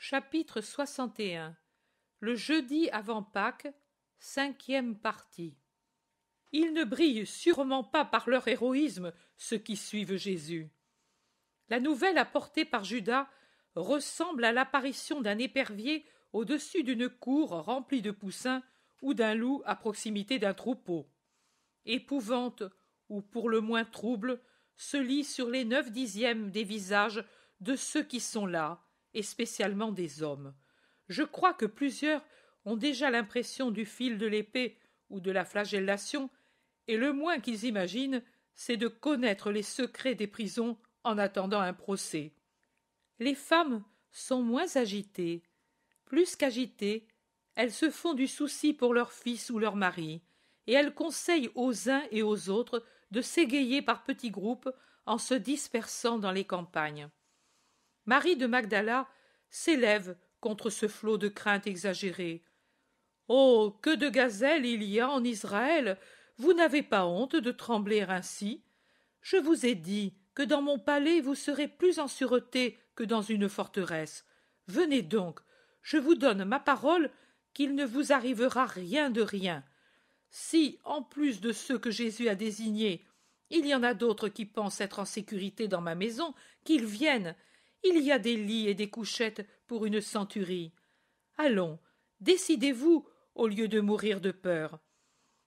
Chapitre 61. Le jeudi avant Pâques, 5e partie. Ils ne brillent sûrement pas par leur héroïsme, ceux qui suivent Jésus. La nouvelle apportée par Judas ressemble à l'apparition d'un épervier au-dessus d'une cour remplie de poussins ou d'un loup à proximité d'un troupeau. Épouvante, ou pour le moins trouble, se lit sur les 9/10 des visages de ceux qui sont là, et spécialement des hommes. Je crois que plusieurs ont déjà l'impression du fil de l'épée ou de la flagellation, et le moins qu'ils imaginent, c'est de connaître les secrets des prisons en attendant un procès. Les femmes sont moins agitées. Plus qu'agitées, elles se font du souci pour leur fils ou leur mari, et elles conseillent aux uns et aux autres de s'égayer par petits groupes en se dispersant dans les campagnes. Marie de Magdala s'élève contre ce flot de crainte exagérée. « Oh, que de gazelles il y a en Israël! Vous n'avez pas honte de trembler ainsi? Je vous ai dit que dans mon palais vous serez plus en sûreté que dans une forteresse. Venez donc, je vous donne ma parole qu'il ne vous arrivera rien de rien. Si, en plus de ceux que Jésus a désignés, il y en a d'autres qui pensent être en sécurité dans ma maison, qu'ils viennent. Il y a des lits et des couchettes pour une centurie. Allons, décidez-vous au lieu de mourir de peur.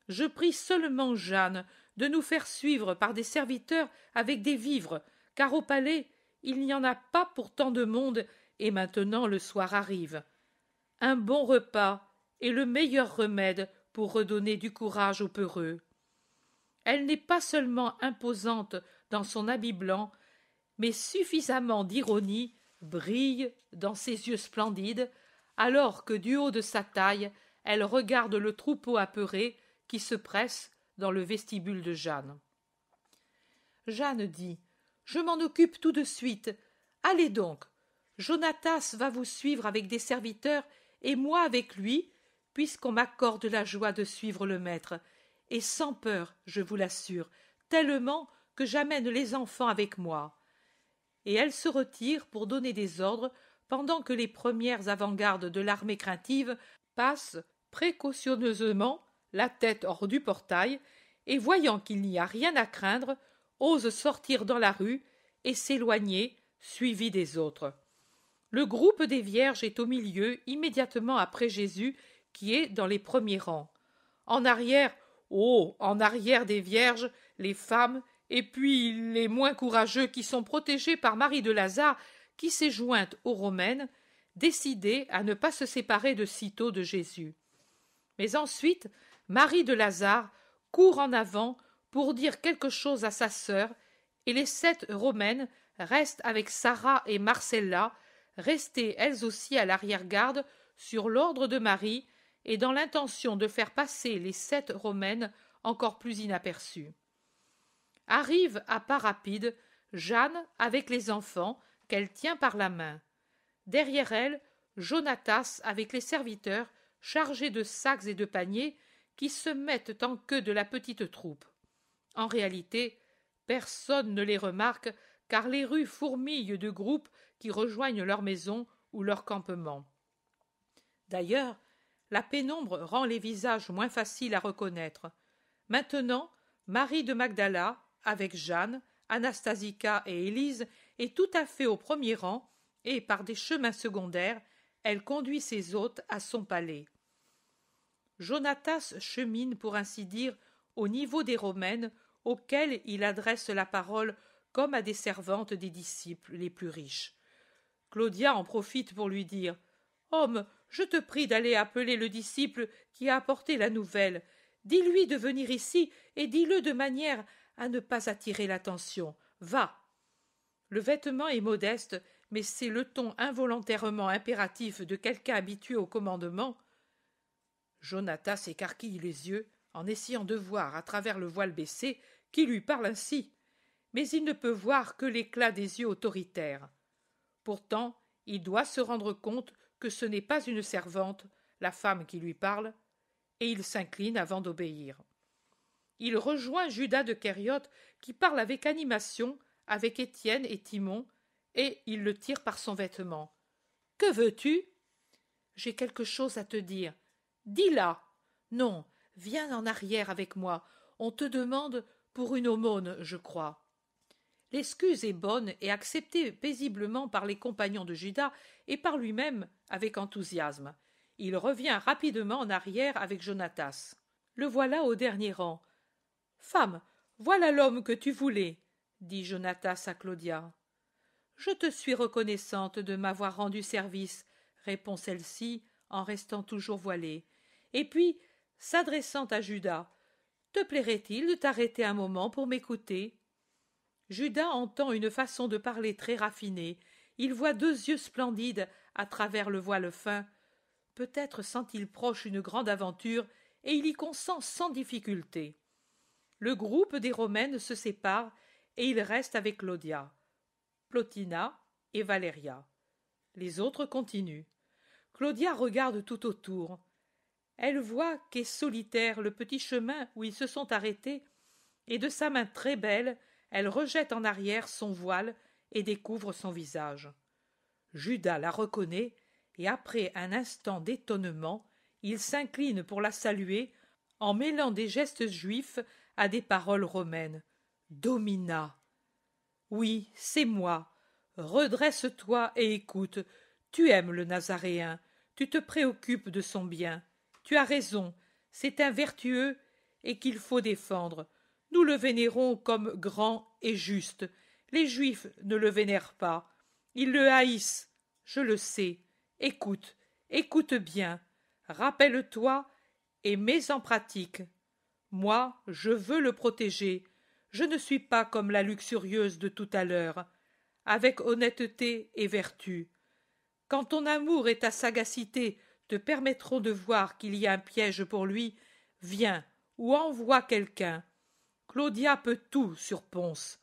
Je prie seulement Jeanne de nous faire suivre par des serviteurs avec des vivres, car au palais il n'y en a pas pour tant de monde, et maintenant le soir arrive. Un bon repas est le meilleur remède pour redonner du courage aux peureux. Elle n'est pas seulement imposante dans son habit blanc, mais suffisamment d'ironie brille dans ses yeux splendides, alors que du haut de sa taille, elle regarde le troupeau apeuré qui se presse dans le vestibule de Jeanne. Jeanne dit « Je m'en occupe tout de suite. Allez donc. Jonatas va vous suivre avec des serviteurs et moi avec lui, puisqu'on m'accorde la joie de suivre le maître, et sans peur, je vous l'assure, tellement que j'amène les enfants avec moi. » Et elle se retire pour donner des ordres pendant que les premières avant-gardes de l'armée craintive passent précautionneusement la tête hors du portail et, voyant qu'il n'y a rien à craindre, osent sortir dans la rue et s'éloigner, suivis des autres. Le groupe des vierges est au milieu, immédiatement après Jésus, qui est dans les premiers rangs. En arrière, en arrière des vierges, les femmes, et puis les moins courageux qui sont protégés par Marie de Lazare, qui s'est jointe aux Romaines, décidées à ne pas se séparer de sitôt de Jésus. Mais ensuite, Marie de Lazare court en avant pour dire quelque chose à sa sœur, et les 7 Romaines restent avec Sarah et Marcella, restées elles aussi à l'arrière-garde sur l'ordre de Marie et dans l'intention de faire passer les 7 Romaines encore plus inaperçues. Arrive à pas rapide Jeanne avec les enfants qu'elle tient par la main. Derrière elle, Jonatas avec les serviteurs chargés de sacs et de paniers qui se mettent en queue de la petite troupe. En réalité, personne ne les remarque car les rues fourmillent de groupes qui rejoignent leur maison ou leur campement. D'ailleurs, la pénombre rend les visages moins faciles à reconnaître. Maintenant, Marie de Magdala, avec Jeanne, Anastasica et Élise, est tout à fait au premier rang et, par des chemins secondaires, elle conduit ses hôtes à son palais. Jonatas chemine, pour ainsi dire, au niveau des Romaines, auxquelles il adresse la parole comme à des servantes des disciples les plus riches. Claudia en profite pour lui dire « Homme, je te prie d'aller appeler le disciple qui a apporté la nouvelle. Dis-lui de venir ici et dis-le de manière à ne pas attirer l'attention. Va !» Le vêtement est modeste, mais c'est le ton involontairement impératif de quelqu'un habitué au commandement. Jonatas écarquille les yeux en essayant de voir à travers le voile baissé qui lui parle ainsi, mais il ne peut voir que l'éclat des yeux autoritaires. Pourtant, il doit se rendre compte que ce n'est pas une servante, la femme qui lui parle, et il s'incline avant d'obéir. Il rejoint Judas de Kériote qui parle avec animation avec Étienne et Timon, et il le tire par son vêtement. Que veux-tu? J'ai quelque chose à te dire. Dis-la. Non, viens en arrière avec moi. On te demande pour une aumône, je crois. L'excuse est bonne et acceptée paisiblement par les compagnons de Judas et par lui-même avec enthousiasme. Il revient rapidement en arrière avec Jonatas. Le voilà au dernier rang. Femme, voilà l'homme que tu voulais, dit Jonatas à Claudia. Je te suis reconnaissante de m'avoir rendu service, répond celle-ci en restant toujours voilée. Et puis, s'adressant à Judas, te plairait-il de t'arrêter un moment pour m'écouter? Judas entend une façon de parler très raffinée. Il voit deux yeux splendides à travers le voile fin. Peut-être sent-il proche une grande aventure, et il y consent sans difficulté. Le groupe des Romaines se sépare, et il reste avec Claudia, Plotina et Valeria. Les autres continuent. Claudia regarde tout autour. Elle voit qu'est solitaire le petit chemin où ils se sont arrêtés, et de sa main très belle, elle rejette en arrière son voile et découvre son visage. Judas la reconnaît, et après un instant d'étonnement, il s'incline pour la saluer en mêlant des gestes juifs à des paroles romaines. Domina. Oui, c'est moi. Redresse-toi et écoute. Tu aimes le Nazaréen, tu te préoccupes de son bien. Tu as raison, c'est un vertueux et qu'il faut défendre. Nous le vénérons comme grand et juste. Les Juifs ne le vénèrent pas. Ils le haïssent, je le sais. Écoute, écoute bien. Rappelle-toi et mets en pratique. Moi, je veux le protéger. Je ne suis pas comme la luxurieuse de tout à l'heure. Avec honnêteté et vertu. Quand ton amour et ta sagacité te permettront de voir qu'il y a un piège pour lui, viens ou envoie quelqu'un. Claudia peut tout sur Ponce.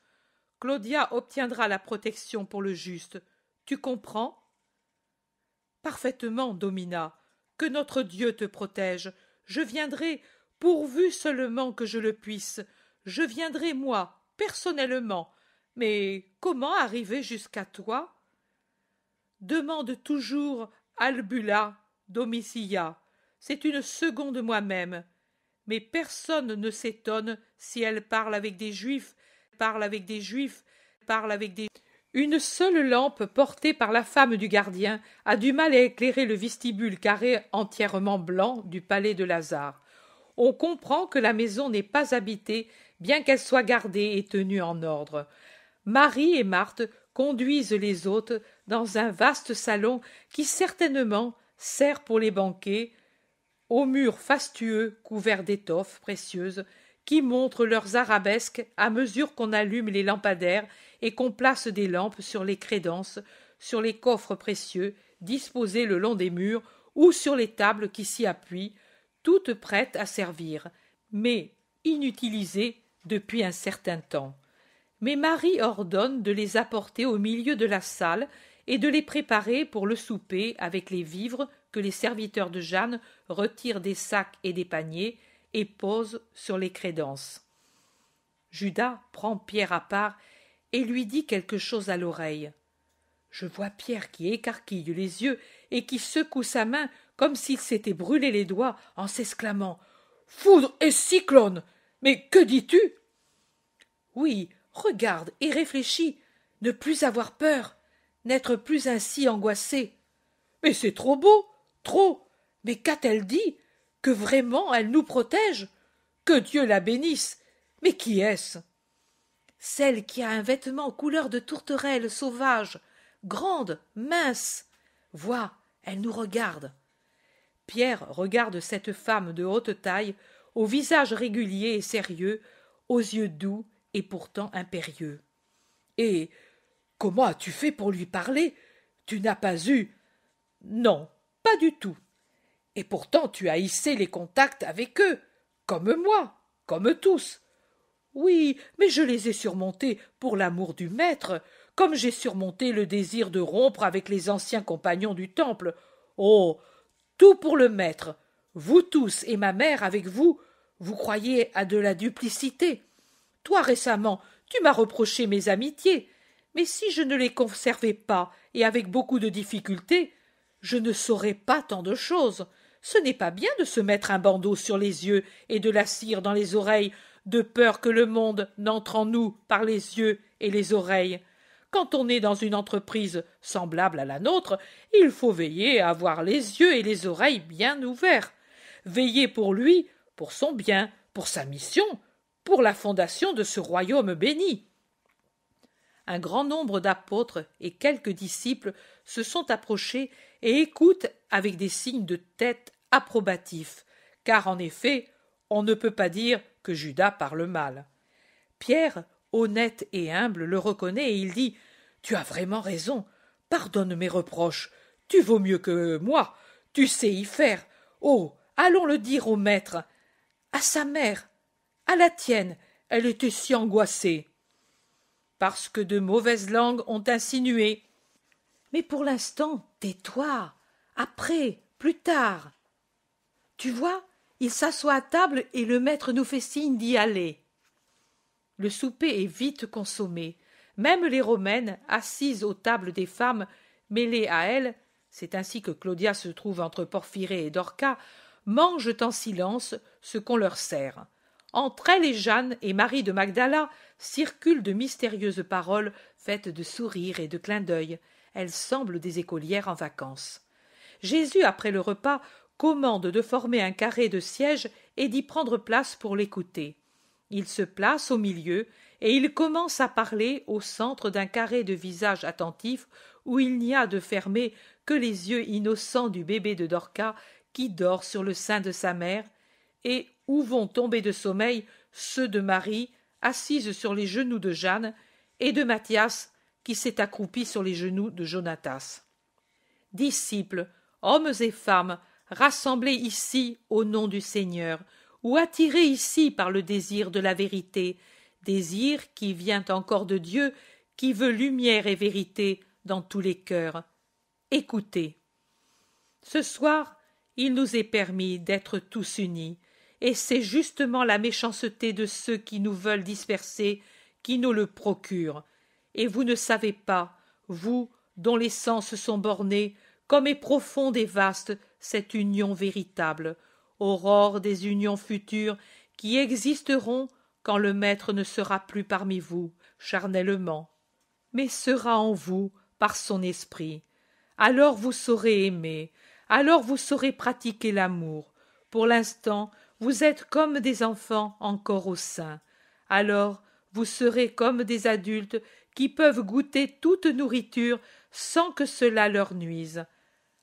Claudia obtiendra la protection pour le juste. Tu comprends? Parfaitement, Domina. Que notre Dieu te protège. Je viendrai, pourvu seulement que je le puisse. Je viendrai, moi, personnellement. Mais comment arriver jusqu'à toi? Demande toujours Albula Domicilla. C'est une seconde moi-même. Mais personne ne s'étonne si elle parle avec des Juifs, Une seule lampe portée par la femme du gardien a du mal à éclairer le vestibule carré entièrement blanc du palais de Lazare. On comprend que la maison n'est pas habitée, bien qu'elle soit gardée et tenue en ordre. Marie et Marthe conduisent les hôtes dans un vaste salon qui certainement sert pour les banquets, aux murs fastueux couverts d'étoffes précieuses qui montrent leurs arabesques à mesure qu'on allume les lampadaires et qu'on place des lampes sur les crédences, sur les coffres précieux disposés le long des murs ou sur les tables qui s'y appuient, toutes prêtes à servir, mais inutilisées depuis un certain temps. Mais Marie ordonne de les apporter au milieu de la salle et de les préparer pour le souper avec les vivres que les serviteurs de Jeanne retirent des sacs et des paniers et posent sur les crédences. Judas prend Pierre à part et lui dit quelque chose à l'oreille. Je vois Pierre qui écarquille les yeux et qui secoue sa main comme s'il s'était brûlé les doigts en s'exclamant « Foudre et cyclone! Mais que dis-tu » Oui, regarde et réfléchis, ne plus avoir peur, n'être plus ainsi angoissé. Mais c'est trop beau, trop. Mais qu'a-t-elle dit? Que vraiment elle nous protège? Que Dieu la bénisse. Mais qui est-ce? Celle qui a un vêtement couleur de tourterelle sauvage, grande, mince. Vois, elle nous regarde. Pierre regarde cette femme de haute taille, au visage régulier et sérieux, aux yeux doux et pourtant impérieux. Et comment as-tu fait pour lui parler? Tu n'as pas eu... Non, pas du tout. Et pourtant tu as hissé les contacts avec eux, comme moi, comme tous. Oui, mais je les ai surmontés pour l'amour du maître, comme j'ai surmonté le désir de rompre avec les anciens compagnons du temple. Oh, tout pour le maître. Vous tous et ma mère avec vous, vous croyez à de la duplicité. Toi récemment, tu m'as reproché mes amitiés, mais si je ne les conservais pas et avec beaucoup de difficulté, Je ne saurais pas tant de choses. Ce n'est pas bien de se mettre un bandeau sur les yeux et de la cire dans les oreilles, de peur que le monde n'entre en nous par les yeux et les oreilles. Quand on est dans une entreprise semblable à la nôtre, il faut veiller à avoir les yeux et les oreilles bien ouverts. Veiller pour lui, pour son bien, pour sa mission, pour la fondation de ce royaume béni. Un grand nombre d'apôtres et quelques disciples se sont approchés et écoutent avec des signes de tête approbatifs, car en effet, on ne peut pas dire que Judas parle mal. Pierre, honnête et humble, le reconnaît et il dit « Tu as vraiment raison, pardonne mes reproches, tu vaux mieux que moi, tu sais y faire. Oh, allons le dire au maître, à sa mère, à la tienne, elle était si angoissée. » Parce que de mauvaises langues ont insinué. Mais pour l'instant, tais-toi. Après, plus tard. Tu vois, il s'assoit à table et le maître nous fait signe d'y aller. Le souper est vite consommé. Même les Romaines, assises aux tables des femmes, mêlées à elles, c'est ainsi que Claudia se trouve entre Porphyrée et Dorca, mangent en silence ce qu'on leur sert. Entre elles et Jeanne et Marie de Magdala circulent de mystérieuses paroles faites de sourires et de clins d'œil. Elles semblent des écolières en vacances. Jésus, après le repas, commande de former un carré de sièges et d'y prendre place pour l'écouter. Il se place au milieu et il commence à parler au centre d'un carré de visages attentifs où il n'y a de fermés que les yeux innocents du bébé de Dorca qui dort sur le sein de sa mère et où vont tomber de sommeil ceux de Marie, assise sur les genoux de Jeanne, et de Matthias, qui s'est accroupi sur les genoux de Jonatas. Disciples, hommes et femmes, rassemblés ici au nom du Seigneur, ou attirés ici par le désir de la vérité, désir qui vient encore de Dieu, qui veut lumière et vérité dans tous les cœurs. Écoutez. Ce soir, il nous est permis d'être tous unis, et c'est justement la méchanceté de ceux qui nous veulent disperser qui nous le procure. Et vous ne savez pas, vous, dont les sens sont bornés, comme est profonde et vaste cette union véritable, aurore des unions futures qui existeront quand le Maître ne sera plus parmi vous, charnellement, mais sera en vous par son esprit. Alors vous saurez aimer, alors vous saurez pratiquer l'amour. Pour l'instant, vous êtes comme des enfants encore au sein. Alors, vous serez comme des adultes qui peuvent goûter toute nourriture sans que cela leur nuise.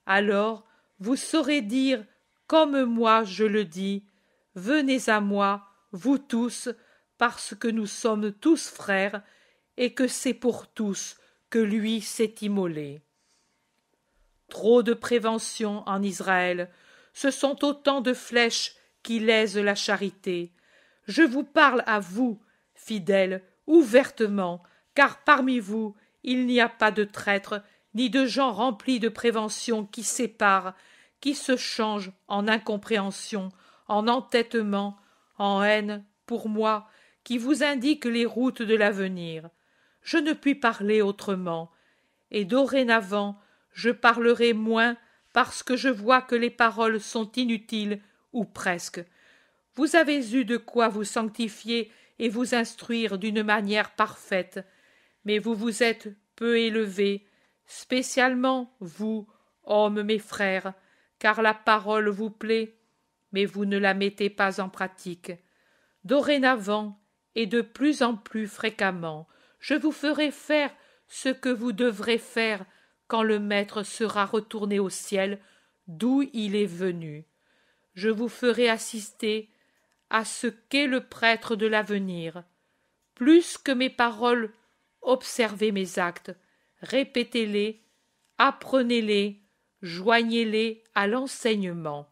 Alors, vous saurez dire, comme moi je le dis, « Venez à moi, vous tous, parce que nous sommes tous frères, et que c'est pour tous que lui s'est immolé. » Trop de prévention en Israël, ce sont autant de flèches qui lèsent la charité. Je vous parle à vous, fidèles, ouvertement, car parmi vous il n'y a pas de traîtres, ni de gens remplis de prévention qui séparent, qui se changent en incompréhension, en entêtement, en haine, pour moi, qui vous indiquent les routes de l'avenir. Je ne puis parler autrement, et dorénavant je parlerai moins parce que je vois que les paroles sont inutiles, ou presque. Vous avez eu de quoi vous sanctifier et vous instruire d'une manière parfaite, mais vous vous êtes peu élevés, spécialement vous, hommes mes frères, car la parole vous plaît, mais vous ne la mettez pas en pratique. Dorénavant, et de plus en plus fréquemment, je vous ferai faire ce que vous devrez faire quand le Maître sera retourné au ciel, d'où il est venu. Je vous ferai assister à ce qu'est le prêtre de l'avenir. Plus que mes paroles, observez mes actes, répétez-les, apprenez-les, joignez-les à l'enseignement.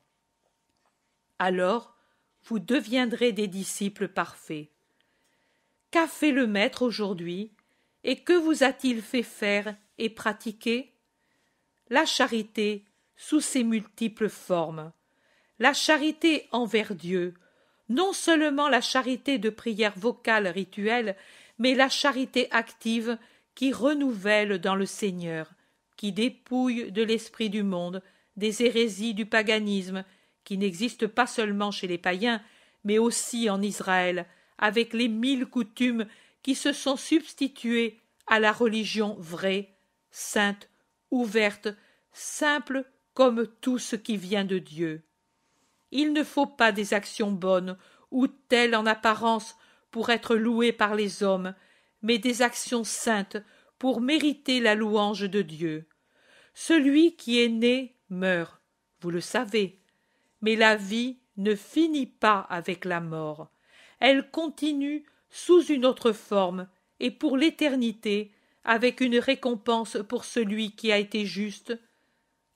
Alors, vous deviendrez des disciples parfaits. Qu'a fait le Maître aujourd'hui, et que vous a-t-il fait faire et pratiquer? La charité sous ses multiples formes. La charité envers Dieu, non seulement la charité de prière vocale rituelle, mais la charité active qui renouvelle dans le Seigneur, qui dépouille de l'esprit du monde, des hérésies du paganisme, qui n'existent pas seulement chez les païens, mais aussi en Israël, avec les 1000 coutumes qui se sont substituées à la religion vraie, sainte, ouverte, simple comme tout ce qui vient de Dieu. Il ne faut pas des actions bonnes ou telles en apparence pour être louées par les hommes, mais des actions saintes pour mériter la louange de Dieu. Celui qui est né meurt, vous le savez, mais la vie ne finit pas avec la mort. Elle continue sous une autre forme et pour l'éternité, avec une récompense pour celui qui a été juste,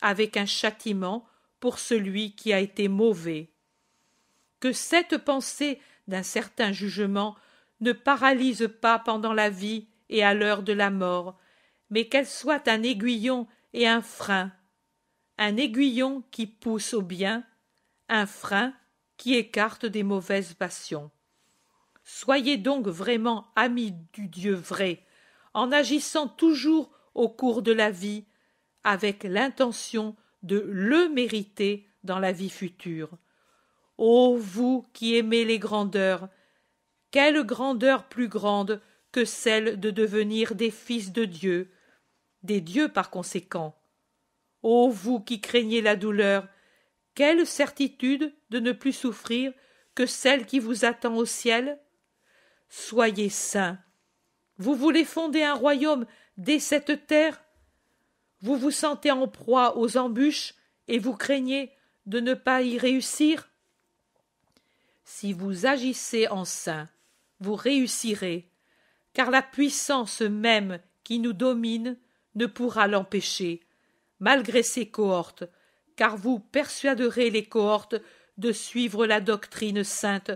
avec un châtiment pour celui qui a été mauvais. Que cette pensée d'un certain jugement ne paralyse pas pendant la vie et à l'heure de la mort, mais qu'elle soit un aiguillon et un frein qui pousse au bien, un frein qui écarte des mauvaises passions. Soyez donc vraiment amis du Dieu vrai, en agissant toujours au cours de la vie, avec l'intention de le mériter dans la vie future. Ô vous qui aimez les grandeurs, quelle grandeur plus grande que celle de devenir des fils de Dieu, des dieux par conséquent. Ô vous qui craignez la douleur, quelle certitude de ne plus souffrir que celle qui vous attend au ciel? Soyez saints. Vous voulez fonder un royaume dès cette terre? Vous vous sentez en proie aux embûches et vous craignez de ne pas y réussir? Si vous agissez en saint, vous réussirez, car la puissance même qui nous domine ne pourra l'empêcher, malgré ces cohortes, car vous persuaderez les cohortes de suivre la doctrine sainte,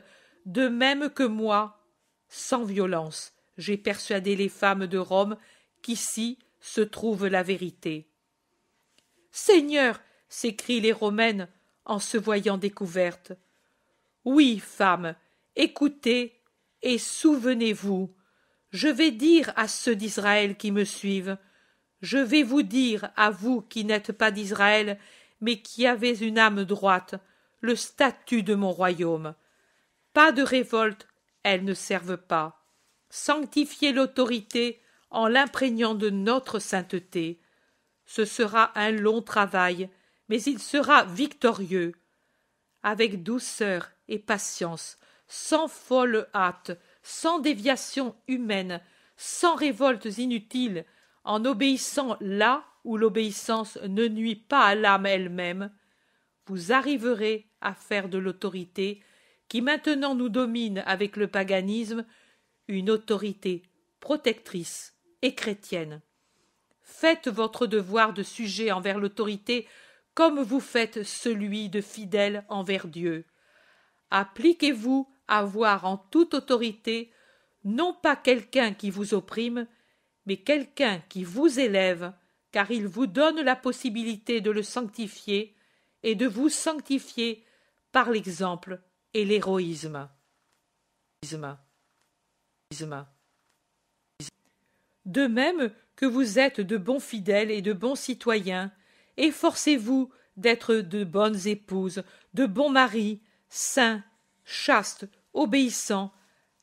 de même que moi, sans violence, j'ai persuadé les femmes de Rome qu'ici se trouve la vérité. Seigneur, s'écrient les Romaines en se voyant découvertes. Oui, femmes, écoutez et souvenez-vous. Je vais dire à ceux d'Israël qui me suivent, je vais vous dire à vous qui n'êtes pas d'Israël, mais qui avez une âme droite, le statut de mon royaume. Pas de révolte, elles ne servent pas. Sanctifiez l'autorité en l'imprégnant de notre sainteté. Ce sera un long travail, mais il sera victorieux. Avec douceur et patience, sans folle hâte, sans déviation humaine, sans révoltes inutiles, en obéissant là où l'obéissance ne nuit pas à l'âme elle-même, vous arriverez à faire de l'autorité, qui maintenant nous domine avec le paganisme, une autorité protectrice et chrétienne. Faites votre devoir de sujet envers l'autorité comme vous faites celui de fidèle envers Dieu. Appliquez-vous à voir en toute autorité non pas quelqu'un qui vous opprime, mais quelqu'un qui vous élève, car il vous donne la possibilité de le sanctifier et de vous sanctifier par l'exemple et l'héroïsme. De même que vous êtes de bons fidèles et de bons citoyens, efforcez-vous d'être de bonnes épouses, de bons maris, saints, chastes, obéissants,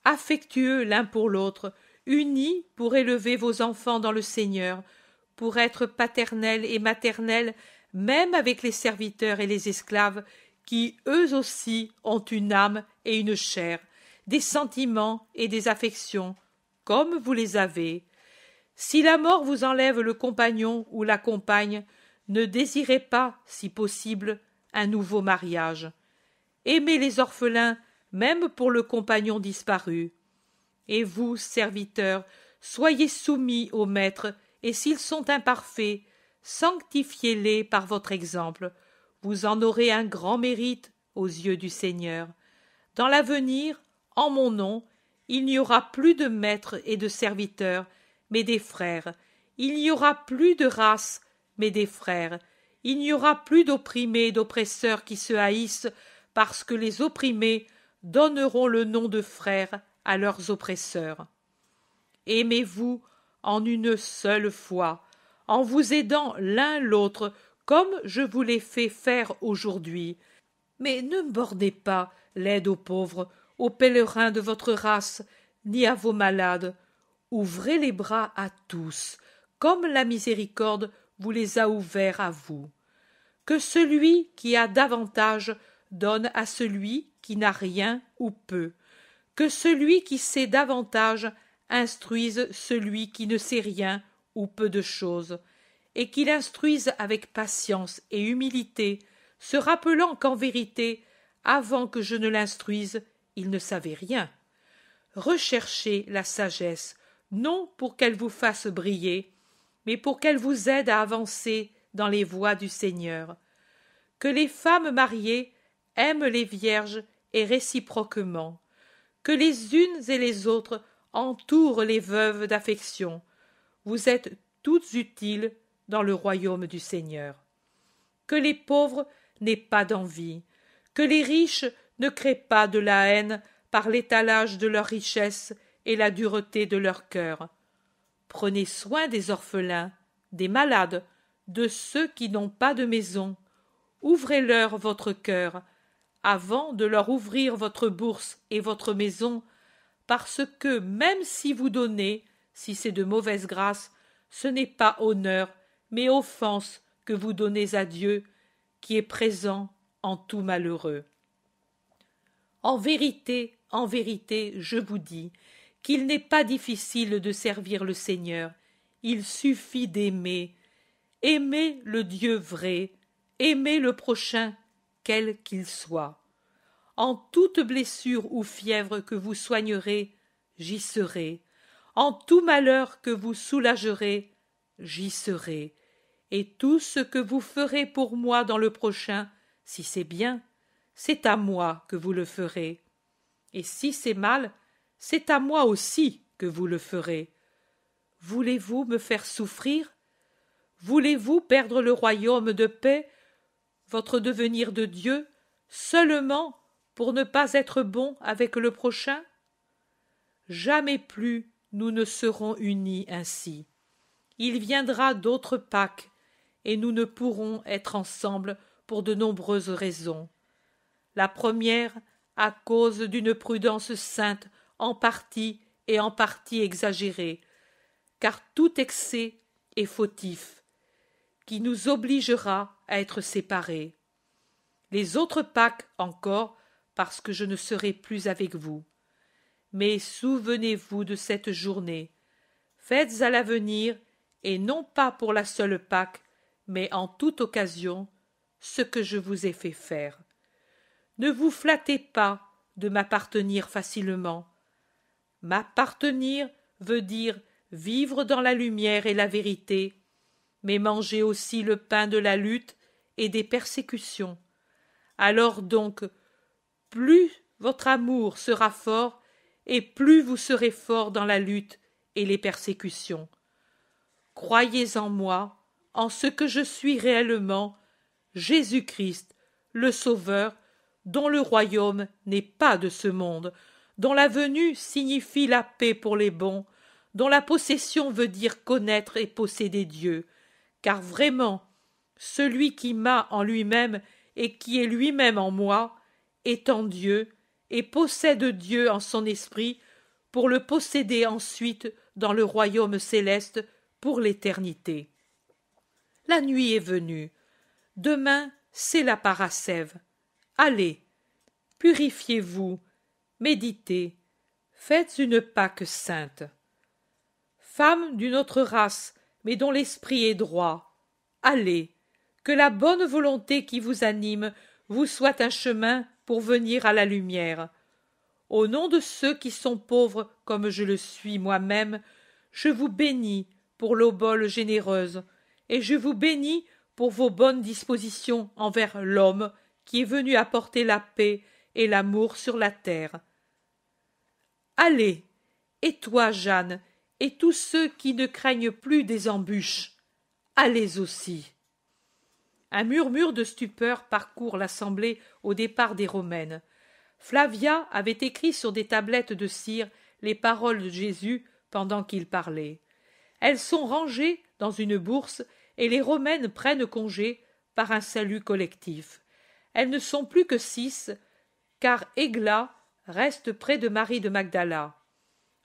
affectueux l'un pour l'autre, unis pour élever vos enfants dans le Seigneur, pour être paternels et maternels même avec les serviteurs et les esclaves qui, eux aussi, ont une âme et une chair, des sentiments et des affections, comme vous les avez. Si la mort vous enlève le compagnon ou la compagne, ne désirez pas, si possible, un nouveau mariage. Aimez les orphelins, même pour le compagnon disparu. Et vous, serviteurs, soyez soumis aux maîtres, et s'ils sont imparfaits, sanctifiez-les par votre exemple. Vous en aurez un grand mérite aux yeux du Seigneur. Dans l'avenir, en mon nom, il n'y aura plus de maîtres et de serviteurs, mais des frères. Il n'y aura plus de race, mais des frères. Il n'y aura plus d'opprimés et d'oppresseurs qui se haïssent, parce que les opprimés donneront le nom de frères à leurs oppresseurs. Aimez-vous en une seule foi, en vous aidant l'un l'autre, comme je vous l'ai fait faire aujourd'hui. Mais ne bordez pas l'aide aux pauvres, aux pèlerins de votre race, ni à vos malades. Ouvrez les bras à tous, comme la miséricorde vous les a ouverts à vous. Que celui qui a davantage donne à celui qui n'a rien ou peu. Que celui qui sait davantage instruise celui qui ne sait rien ou peu de choses, et qu'il instruise avec patience et humilité, se rappelant qu'en vérité, avant que je ne l'instruise, il ne savait rien. Recherchez la sagesse, non pour qu'elle vous fasse briller, mais pour qu'elle vous aide à avancer dans les voies du Seigneur. Que les femmes mariées aiment les vierges et réciproquement. Que les unes et les autres entourent les veuves d'affection. Vous êtes toutes utiles dans le royaume du Seigneur. Que les pauvres n'aient pas d'envie. Que les riches ne créent pas de la haine par l'étalage de leurs richesses et la dureté de leur cœur. Prenez soin des orphelins, des malades, de ceux qui n'ont pas de maison. Ouvrez-leur votre cœur, avant de leur ouvrir votre bourse et votre maison, parce que même si vous donnez, si c'est de mauvaise grâce, ce n'est pas honneur, mais offense que vous donnez à Dieu, qui est présent en tout malheureux. En vérité, je vous dis qu'il n'est pas difficile de servir le Seigneur, il suffit d'aimer. Aimez le Dieu vrai, aimez le prochain, quel qu'il soit. En toute blessure ou fièvre que vous soignerez, j'y serai. En tout malheur que vous soulagerez, j'y serai. Et tout ce que vous ferez pour moi dans le prochain, si c'est bien, c'est à moi que vous le ferez. Et si c'est mal, c'est à moi aussi que vous le ferez. Voulez-vous me faire souffrir? Voulez-vous perdre le royaume de paix, votre devenir de Dieu, seulement pour ne pas être bon avec le prochain? Jamais plus nous ne serons unis ainsi. Il viendra d'autres Pâques, et nous ne pourrons être ensemble pour de nombreuses raisons. La première, à cause d'une prudence sainte, en partie et en partie exagérée, car tout excès est fautif, qui nous obligera à être séparés. Les autres Pâques encore, parce que je ne serai plus avec vous. Mais souvenez-vous de cette journée. Faites à l'avenir, et non pas pour la seule Pâque, mais en toute occasion, ce que je vous ai fait faire. Ne vous flattez pas de m'appartenir facilement. M'appartenir veut dire vivre dans la lumière et la vérité, mais manger aussi le pain de la lutte et des persécutions. Alors donc, plus votre amour sera fort, et plus vous serez fort dans la lutte et les persécutions. Croyez en moi, en ce que je suis réellement, Jésus-Christ, le Sauveur, dont le royaume n'est pas de ce monde, dont la venue signifie la paix pour les bons, dont la possession veut dire connaître et posséder Dieu, car vraiment, celui qui m'a en lui-même et qui est lui-même en moi, est en Dieu, et possède Dieu en son esprit, pour le posséder ensuite dans le royaume céleste pour l'éternité. La nuit est venue. Demain, c'est la Parascève. Allez, purifiez-vous, méditez, faites une Pâque sainte. Femmes d'une autre race, mais dont l'esprit est droit, allez, que la bonne volonté qui vous anime vous soit un chemin pour venir à la lumière. Au nom de ceux qui sont pauvres comme je le suis moi-même, je vous bénis pour l'obole généreuse, et je vous bénis pour vos bonnes dispositions envers l'homme qui est venu apporter la paix et l'amour sur la terre. Allez, et toi, Jeanne, et tous ceux qui ne craignent plus des embûches, allez aussi. Un murmure de stupeur parcourt l'assemblée au départ des Romaines. Flavia avait écrit sur des tablettes de cire les paroles de Jésus pendant qu'il parlait. Elles sont rangées dans une bourse et les Romaines prennent congé par un salut collectif. Elles ne sont plus que 6, car Égla reste près de Marie de Magdala.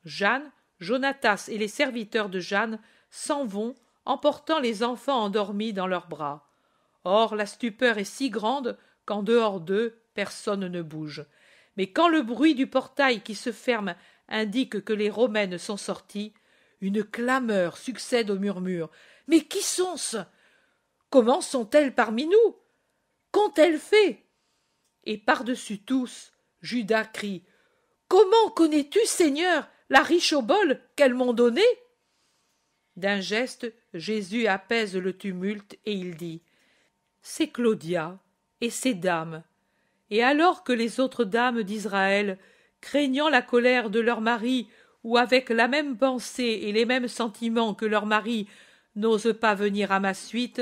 Jeanne, Jonatas et les serviteurs de Jeanne s'en vont, emportant les enfants endormis dans leurs bras. Or la stupeur est si grande qu'en dehors d'eux personne ne bouge. Mais quand le bruit du portail qui se ferme indique que les Romaines sont sorties, une clameur succède au murmure. « Mais qui sont-ce? Comment sont-elles parmi nous? Qu'ont-elles fait ?» Et par-dessus tous, Judas crie. « Comment connais-tu, Seigneur, la riche obole qu'elles m'ont donnée ?» D'un geste, Jésus apaise le tumulte et il dit « C'est Claudia et ces dames. » Et alors que les autres dames d'Israël, craignant la colère de leur mari, ou avec la même pensée et les mêmes sentiments que leur mari, n'osent pas venir à ma suite,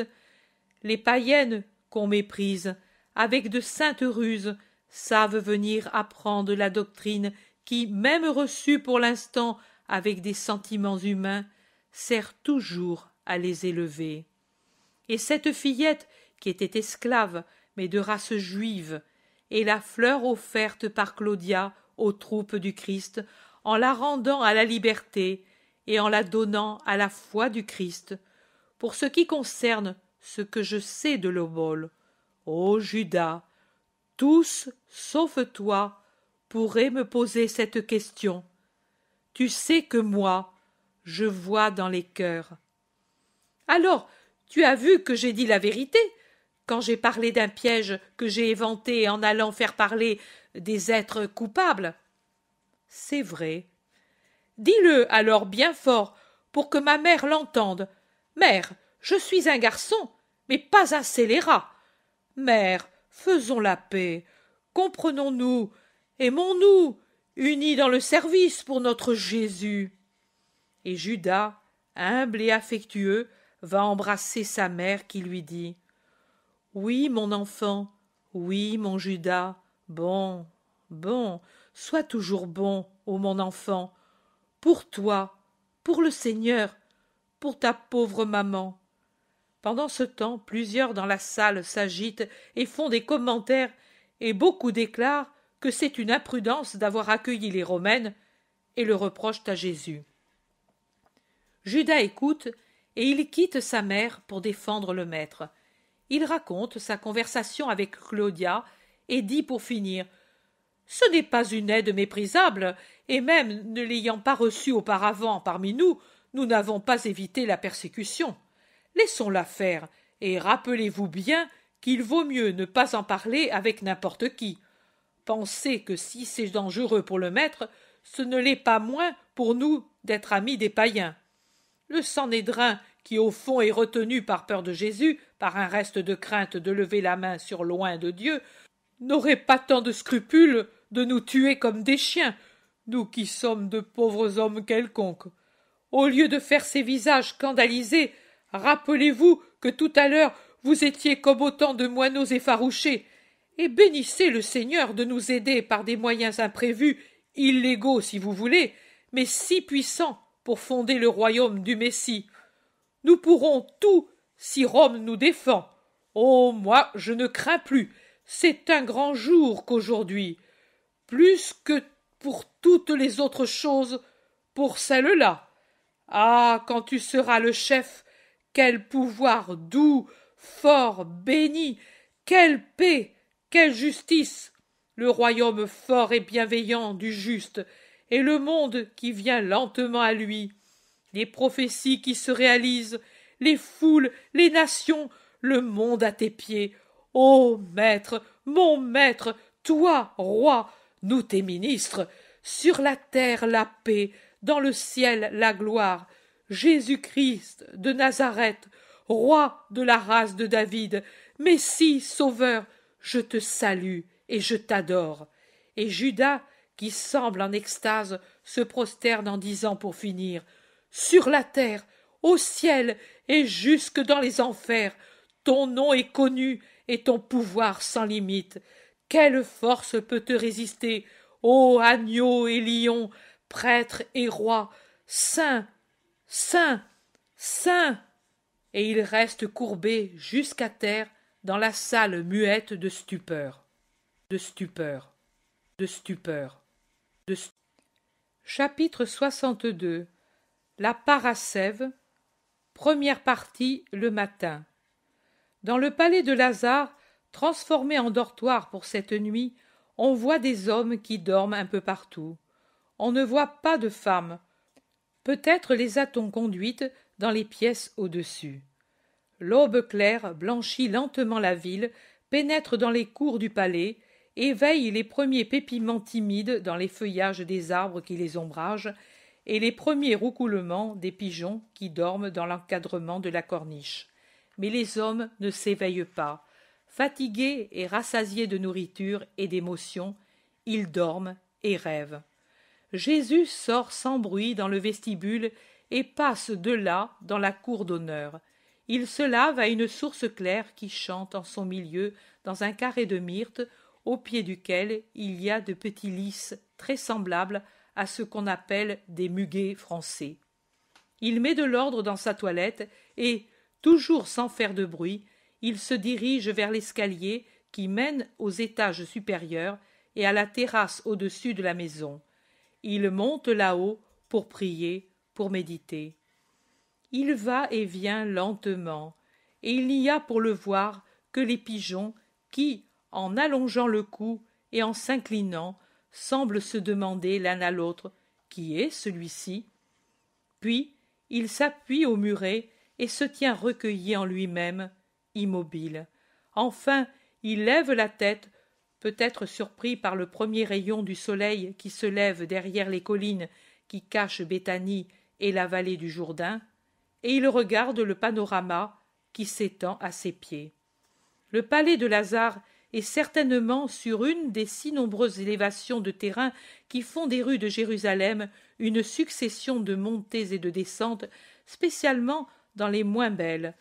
les païennes qu'on méprise, avec de saintes ruses, savent venir apprendre la doctrine qui, même reçue pour l'instant avec des sentiments humains, sert toujours à les élever. Et cette fillette, qui était esclave, mais de race juive, est la fleur offerte par Claudia aux troupes du Christ, en la rendant à la liberté et en la donnant à la foi du Christ, pour ce qui concerne ce que je sais de l'obole. Ô Judas, tous, sauf toi, pourraient me poser cette question. Tu sais que moi, je vois dans les cœurs. Alors, tu as vu que j'ai dit la vérité, quand j'ai parlé d'un piège que j'ai éventé en allant faire parler des êtres coupables. C'est vrai. Dis-le alors bien fort, pour que ma mère l'entende. Mère, je suis un garçon, mais pas un scélérat. Mère, faisons la paix, comprenons-nous, aimons-nous, unis dans le service pour notre Jésus. Et Judas, humble et affectueux, va embrasser sa mère qui lui dit « Oui, mon enfant, oui, mon Judas, bon, bon, sois toujours bon, ô mon enfant, pour toi, pour le Seigneur, pour ta pauvre maman. » Pendant ce temps, plusieurs dans la salle s'agitent et font des commentaires, et beaucoup déclarent que c'est une imprudence d'avoir accueilli les Romaines, et le reprochent à Jésus. Judas écoute, et il quitte sa mère pour défendre le maître. Il raconte sa conversation avec Claudia, et dit pour finir « Ce n'est pas une aide méprisable, et même ne l'ayant pas reçue auparavant parmi nous, nous n'avons pas évité la persécution. Laissons-la faire, et rappelez-vous bien qu'il vaut mieux ne pas en parler avec n'importe qui. Pensez que si c'est dangereux pour le maître, ce ne l'est pas moins pour nous d'être amis des païens. Le Sanhédrin, qui au fond est retenu par peur de Jésus, par un reste de crainte de lever la main sur loin de Dieu, n'aurait pas tant de scrupules de nous tuer comme des chiens, nous qui sommes de pauvres hommes quelconques. Au lieu de faire ces visages scandalisés, rappelez-vous que tout à l'heure vous étiez comme autant de moineaux effarouchés, et bénissez le Seigneur de nous aider par des moyens imprévus, illégaux si vous voulez, mais si puissants pour fonder le royaume du Messie. Nous pourrons tout si Rome nous défend. Oh, moi, je ne crains plus. C'est un grand jour qu'aujourd'hui. Plus que pour toutes les autres choses, pour celle-là. Ah, quand tu seras le chef, quel pouvoir doux, fort, béni, quelle paix, quelle justice, le royaume fort et bienveillant du juste, et le monde qui vient lentement à lui, les prophéties qui se réalisent, les foules, les nations, le monde à tes pieds. Ô maître, mon maître, toi, roi, nous tes ministres, sur la terre la paix, dans le ciel la gloire, Jésus-Christ de Nazareth, roi de la race de David, Messie, sauveur, je te salue et je t'adore. Et Judas, qui semble en extase, se prosterne en disant pour finir « Sur la terre, au ciel et jusque dans les enfers, ton nom est connu et ton pouvoir sans limite. Quelle force peut te résister, ô agneau et lion, prêtre et roi, saint, saint, Saint! Et il reste courbé jusqu'à terre dans la salle muette de stupeur, de stupeur, de stupeur, de stu... Chapitre 62. La parascève. Première partie le matin. Dans le palais de Lazare, transformé en dortoir pour cette nuit, on voit des hommes qui dorment un peu partout. On ne voit pas de femmes. Peut-être les a-t-on conduites dans les pièces au-dessus. L'aube claire blanchit lentement la ville, pénètre dans les cours du palais, éveille les premiers pépillements timides dans les feuillages des arbres qui les ombragent, et les premiers roucoulements des pigeons qui dorment dans l'encadrement de la corniche. Mais les hommes ne s'éveillent pas. Fatigués et rassasiés de nourriture et d'émotions, ils dorment et rêvent. Jésus sort sans bruit dans le vestibule et passe de là dans la cour d'honneur. Il se lave à une source claire qui chante en son milieu dans un carré de myrte au pied duquel il y a de petits lys très semblables à ce qu'on appelle des muguets français. Il met de l'ordre dans sa toilette et, toujours sans faire de bruit, il se dirige vers l'escalier qui mène aux étages supérieurs et à la terrasse au-dessus de la maison. Il monte là-haut pour prier, pour méditer. Il va et vient lentement, et il n'y a pour le voir que les pigeons qui, en allongeant le cou et en s'inclinant, semblent se demander l'un à l'autre « Qui est celui-ci » Puis il s'appuie au muret et se tient recueilli en lui-même, immobile. Enfin, il lève la tête, peut-être surpris par le premier rayon du soleil qui se lève derrière les collines qui cachent Béthanie et la vallée du Jourdain, et il regarde le panorama qui s'étend à ses pieds. Le palais de Lazare est certainement sur une des si nombreuses élévations de terrain qui font des rues de Jérusalem une succession de montées et de descentes, spécialement dans les moins belles,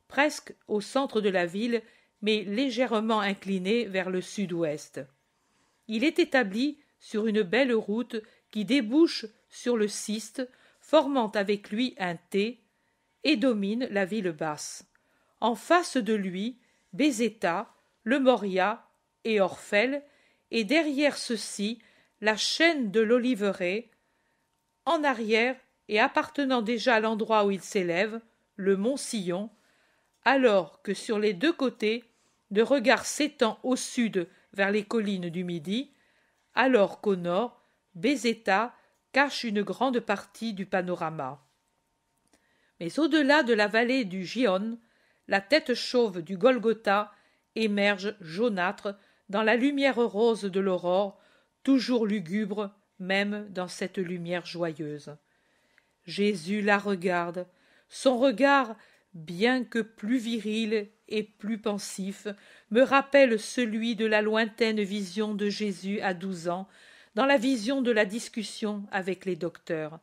presque au centre de la ville, mais légèrement incliné vers le sud-ouest. Il est établi sur une belle route qui débouche sur le Ciste, formant avec lui un T, et domine la ville basse. En face de lui, Bézéta, le Moria et Orphel, et derrière ceux-ci, la chaîne de l'Oliveraie, en arrière, et appartenant déjà à l'endroit où il s'élève, le mont Sillon, alors que sur les deux côtés, de regard s'étend au sud vers les collines du Midi, alors qu'au nord, Bézéta cache une grande partie du panorama. Mais au-delà de la vallée du Gihon, la tête chauve du Golgotha émerge jaunâtre dans la lumière rose de l'aurore, toujours lugubre même dans cette lumière joyeuse. Jésus la regarde. Son regard, bien que plus viril et plus pensif, me rappelle celui de la lointaine vision de Jésus à 12 ans, dans la vision de la discussion avec les docteurs.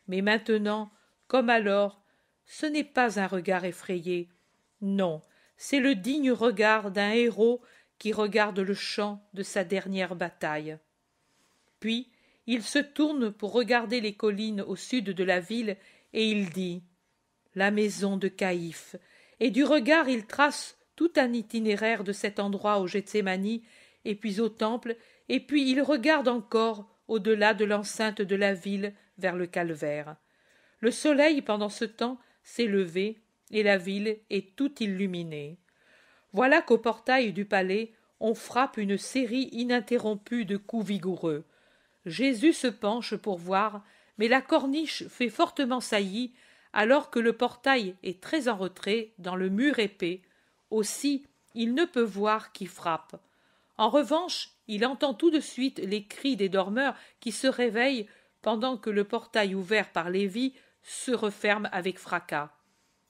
Mais maintenant, comme alors, ce n'est pas un regard effrayé. Non, c'est le digne regard d'un héros qui regarde le champ de sa dernière bataille. Puis, il se tourne pour regarder les collines au sud de la ville et il dit « La maison de Caïphe », et du regard il trace tout un itinéraire de cet endroit au Gethsémani et puis au temple, et puis il regarde encore au-delà de l'enceinte de la ville vers le calvaire. Le soleil, pendant ce temps, s'est levé et la ville est toute illuminée. Voilà qu'au portail du palais, on frappe une série ininterrompue de coups vigoureux. Jésus se penche pour voir, mais la corniche fait fortement saillie, alors que le portail est très en retrait dans le mur épais. Aussi, il ne peut voir qui frappe. En revanche, il entend tout de suite les cris des dormeurs qui se réveillent pendant que le portail ouvert par Lévi se referme avec fracas.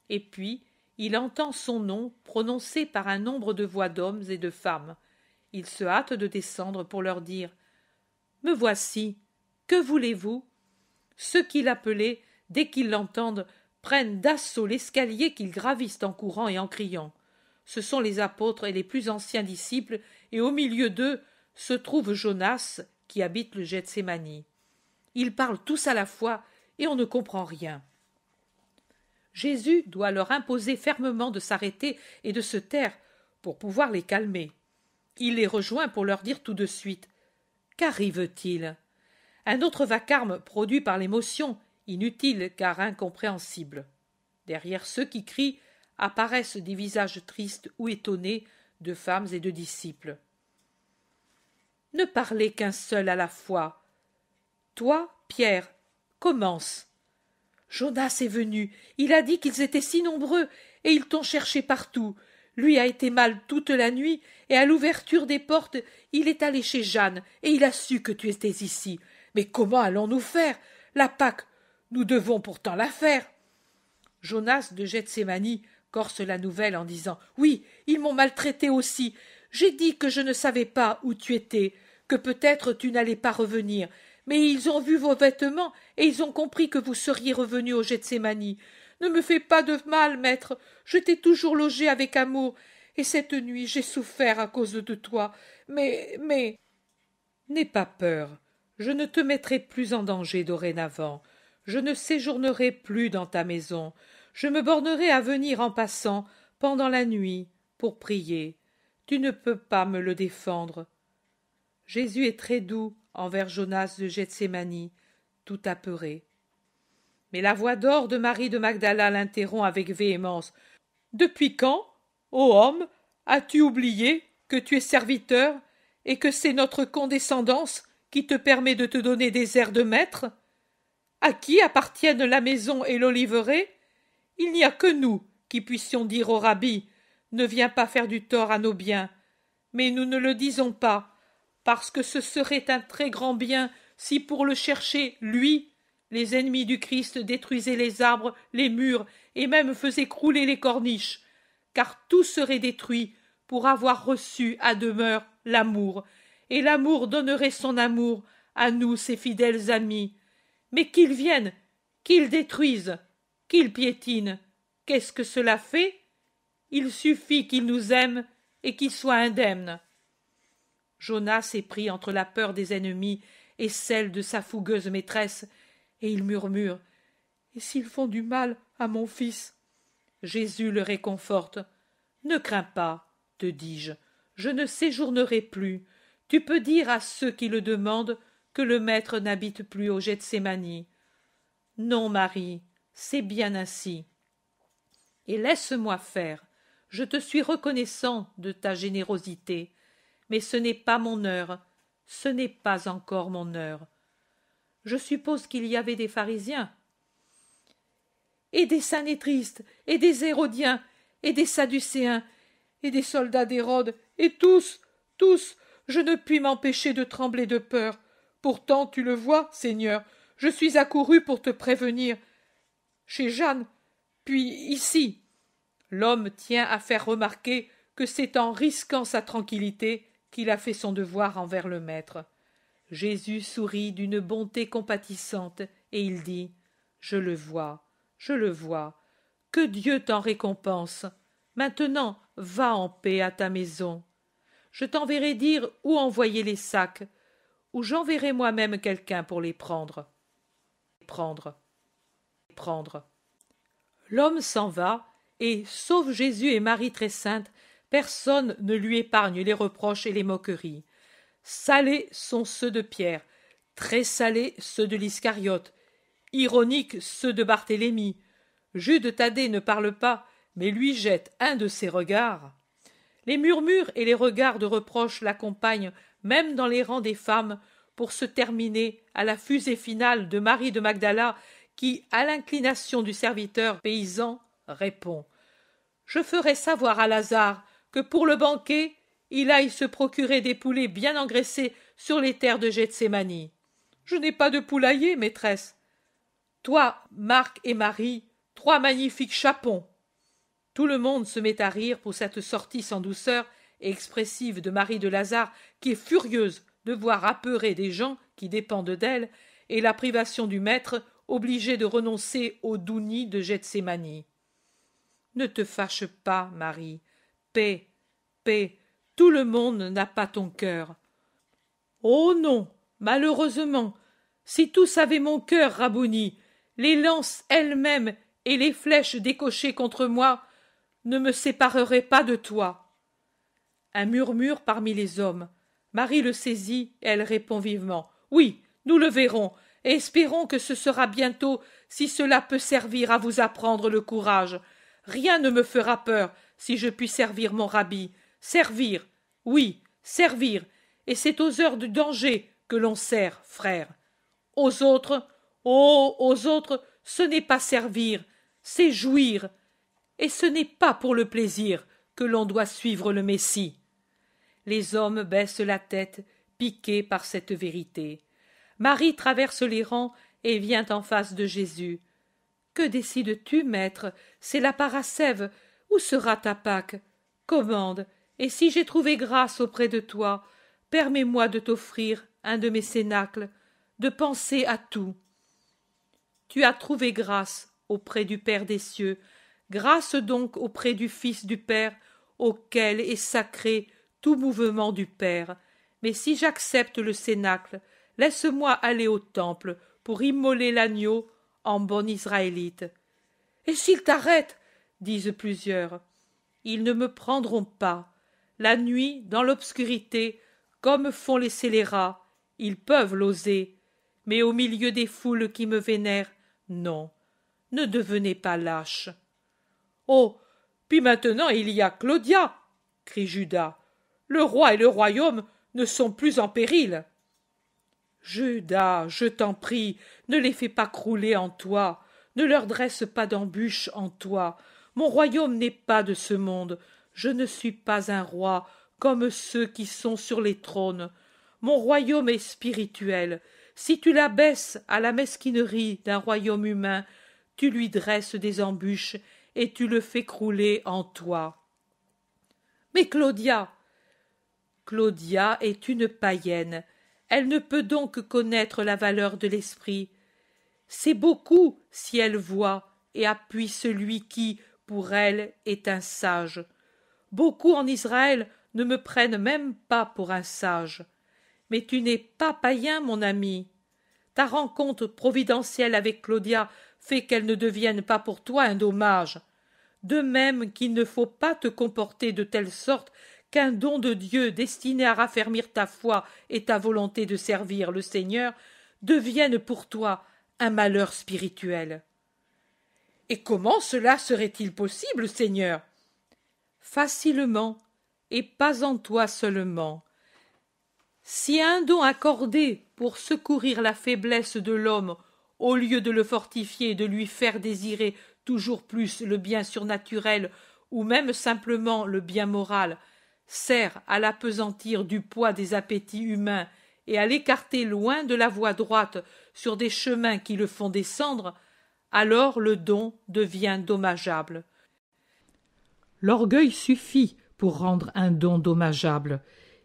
Et puis, il entend son nom prononcé par un nombre de voix d'hommes et de femmes. Il se hâte de descendre pour leur dire « Me voici, que voulez-vous » Ceux qui l'appelaient, dès qu'ils l'entendent, prennent d'assaut l'escalier qu'ils gravissent en courant et en criant. Ce sont les apôtres et les plus anciens disciples, et au milieu d'eux se trouve Jonas, qui habite le Gethsémani. Ils parlent tous à la fois, et on ne comprend rien. Jésus doit leur imposer fermement de s'arrêter et de se taire pour pouvoir les calmer. Il les rejoint pour leur dire tout de suite « Qu'arrive-t-il » Un autre vacarme produit par l'émotion, inutile car incompréhensible. Derrière ceux qui crient apparaissent des visages tristes ou étonnés de femmes et de disciples. Ne parlez qu'un seul à la fois. Toi, Pierre, commence. Jonas est venu, il a dit qu'ils étaient si nombreux, et ils t'ont cherché partout. Lui a été mal toute la nuit, et à l'ouverture des portes, il est allé chez Jeanne, et il a su que tu étais ici. Mais comment allons-nous faire? La Pâque, nous devons pourtant la faire. Jonas de Gethsémani corse la nouvelle en disant « Oui, ils m'ont maltraité aussi. J'ai dit que je ne savais pas où tu étais, que peut-être tu n'allais pas revenir. Mais ils ont vu vos vêtements et ils ont compris que vous seriez revenu au Gethsémani. Ne me fais pas de mal, maître. Je t'ai toujours logé avec amour. Et cette nuit, j'ai souffert à cause de toi. Mais... N'aie pas peur. Je ne te mettrai plus en danger dorénavant. Je ne séjournerai plus dans ta maison. Je me bornerai à venir en passant, pendant la nuit, pour prier. Tu ne peux pas me le défendre. » Jésus est très doux envers Jonas de Gethsémani, tout apeuré. Mais la voix d'or de Marie de Magdala l'interrompt avec véhémence. « Depuis quand, ô homme, as-tu oublié que tu es serviteur et que c'est notre condescendance qui te permet de te donner des airs de maître? À qui appartiennent la maison et l'oliveraie? Il n'y a que nous qui puissions dire au rabbi « Ne viens pas faire du tort à nos biens », mais nous ne le disons pas, parce que ce serait un très grand bien si pour le chercher, lui, les ennemis du Christ détruisaient les arbres, les murs, et même faisaient crouler les corniches, car tout serait détruit pour avoir reçu à demeure l'amour, et l'amour donnerait son amour à nous, ses fidèles amis. Mais qu'ils viennent, qu'ils détruisent, qu'ils piétinent, qu'est-ce que cela fait? Il suffit qu'ils nous aiment et qu'ils soient indemnes. Jonas est pris entre la peur des ennemis et celle de sa fougueuse maîtresse, et il murmure « Et s'ils font du mal à mon fils ?» Jésus le réconforte. « Ne crains pas, te dis-je, je ne séjournerai plus. Tu peux dire à ceux qui le demandent que le Maître n'habite plus au Gethsémani. Non, Marie, c'est bien ainsi. Et laisse-moi faire. Je te suis reconnaissant de ta générosité, mais ce n'est pas mon heure, ce n'est pas encore mon heure. Je suppose qu'il y avait des pharisiens, et des sanétristes, et des hérodiens, et des sadducéens, et des soldats d'Hérode, et tous, je ne puis m'empêcher de trembler de peur. Pourtant, tu le vois, Seigneur, je suis accouru pour te prévenir. Chez Jeanne, puis ici. L'homme tient à faire remarquer que c'est en risquant sa tranquillité qu'il a fait son devoir envers le Maître. Jésus sourit d'une bonté compatissante, et il dit « Je le vois, que Dieu t'en récompense. Maintenant, va en paix à ta maison. Je t'enverrai dire où envoyer les sacs, ou j'enverrai moi-même quelqu'un pour les prendre. » L'homme s'en va, et, sauf Jésus et Marie très sainte, personne ne lui épargne les reproches et les moqueries. Salés sont ceux de Pierre, très salés ceux de l'Iscariote, ironiques ceux de Barthélemy. Jude Thaddée ne parle pas, mais lui jette un de ses regards. Les murmures et les regards de reproche l'accompagnent même dans les rangs des femmes, pour se terminer à la fusée finale de Marie de Magdala qui, à l'inclination du serviteur paysan, répond « Je ferai savoir à Lazare que pour le banquet, il aille se procurer des poulets bien engraissés sur les terres de Gethsémani. Je n'ai pas de poulailler, maîtresse. Toi, Marc et Marie, 3 magnifiques chapons. » Tout le monde se met à rire pour cette sortie sans douceur et expressive de Marie de Lazare, qui est furieuse de voir apeurer des gens qui dépendent d'elle, et la privation du maître, obligé de renoncer au doux nid de Gethsémani. Ne te fâche pas, Marie. Paix, tout le monde n'a pas ton cœur. Oh non, malheureusement, si tous avaient mon cœur, Rabouni, les lances elles-mêmes et les flèches décochées contre moi ne me sépareraient pas de toi. » Un murmure parmi les hommes. Marie le saisit, et elle répond vivement. « Oui, nous le verrons, et espérons que ce sera bientôt, si cela peut servir à vous apprendre le courage. Rien ne me fera peur, si je puis servir mon rabbi. Servir, oui, servir, et c'est aux heures du danger que l'on sert, frère. Aux autres, oh, aux autres, ce n'est pas servir, c'est jouir, et ce n'est pas pour le plaisir que l'on doit suivre le Messie. » Les hommes baissent la tête, piqués par cette vérité. Marie traverse les rangs et vient en face de Jésus. « Que décides-tu, maître? C'est la parascève. Où sera ta Pâque? Commande, et si j'ai trouvé grâce auprès de toi, permets-moi de t'offrir un de mes cénacles, de penser à tout. » Tu as trouvé grâce auprès du Père des cieux, grâce donc auprès du Fils du Père, auquel est sacré tout mouvement du Père. Mais si j'accepte le cénacle, laisse-moi aller au temple pour immoler l'agneau en bon israélite. « Et s'ils t'arrêtent ?» disent plusieurs. « Ils ne me prendront pas. La nuit, dans l'obscurité, comme font les scélérats, ils peuvent l'oser. Mais au milieu des foules qui me vénèrent, non, ne devenez pas lâches. »« Oh, puis maintenant il y a Claudia !» crie Judas. « Le roi et le royaume ne sont plus en péril. » « Judas, je t'en prie, ne les fais pas crouler en toi, ne leur dresse pas d'embûches en toi. Mon royaume n'est pas de ce monde, je ne suis pas un roi comme ceux qui sont sur les trônes. Mon royaume est spirituel. Si tu l'abaisses à la mesquinerie d'un royaume humain, tu lui dresses des embûches et tu le fais crouler en toi. » « Mais Claudia !»« Claudia est une païenne. Elle ne peut donc connaître la valeur de l'esprit. C'est beaucoup si elle voit et appuie celui qui, pour elle, est un sage. Beaucoup en Israël ne me prennent même pas pour un sage. Mais tu n'es pas païen, mon ami. Ta rencontre providentielle avec Claudia fait qu'elle ne devienne pas pour toi un dommage. De même qu'il ne faut pas te comporter de telle sorte qu'un don de Dieu destiné à raffermir ta foi et ta volonté de servir le Seigneur devienne pour toi un malheur spirituel. « Et comment cela serait-il possible, Seigneur ?» « Facilement, et pas en toi seulement. Si un don accordé pour secourir la faiblesse de l'homme, au lieu de le fortifier et de lui faire désirer toujours plus le bien surnaturel ou même simplement le bien moral, sert à l'appesantir du poids des appétits humains et à l'écarter loin de la voie droite sur des chemins qui le font descendre, alors le don devient dommageable. L'orgueil suffit pour rendre un don dommageable.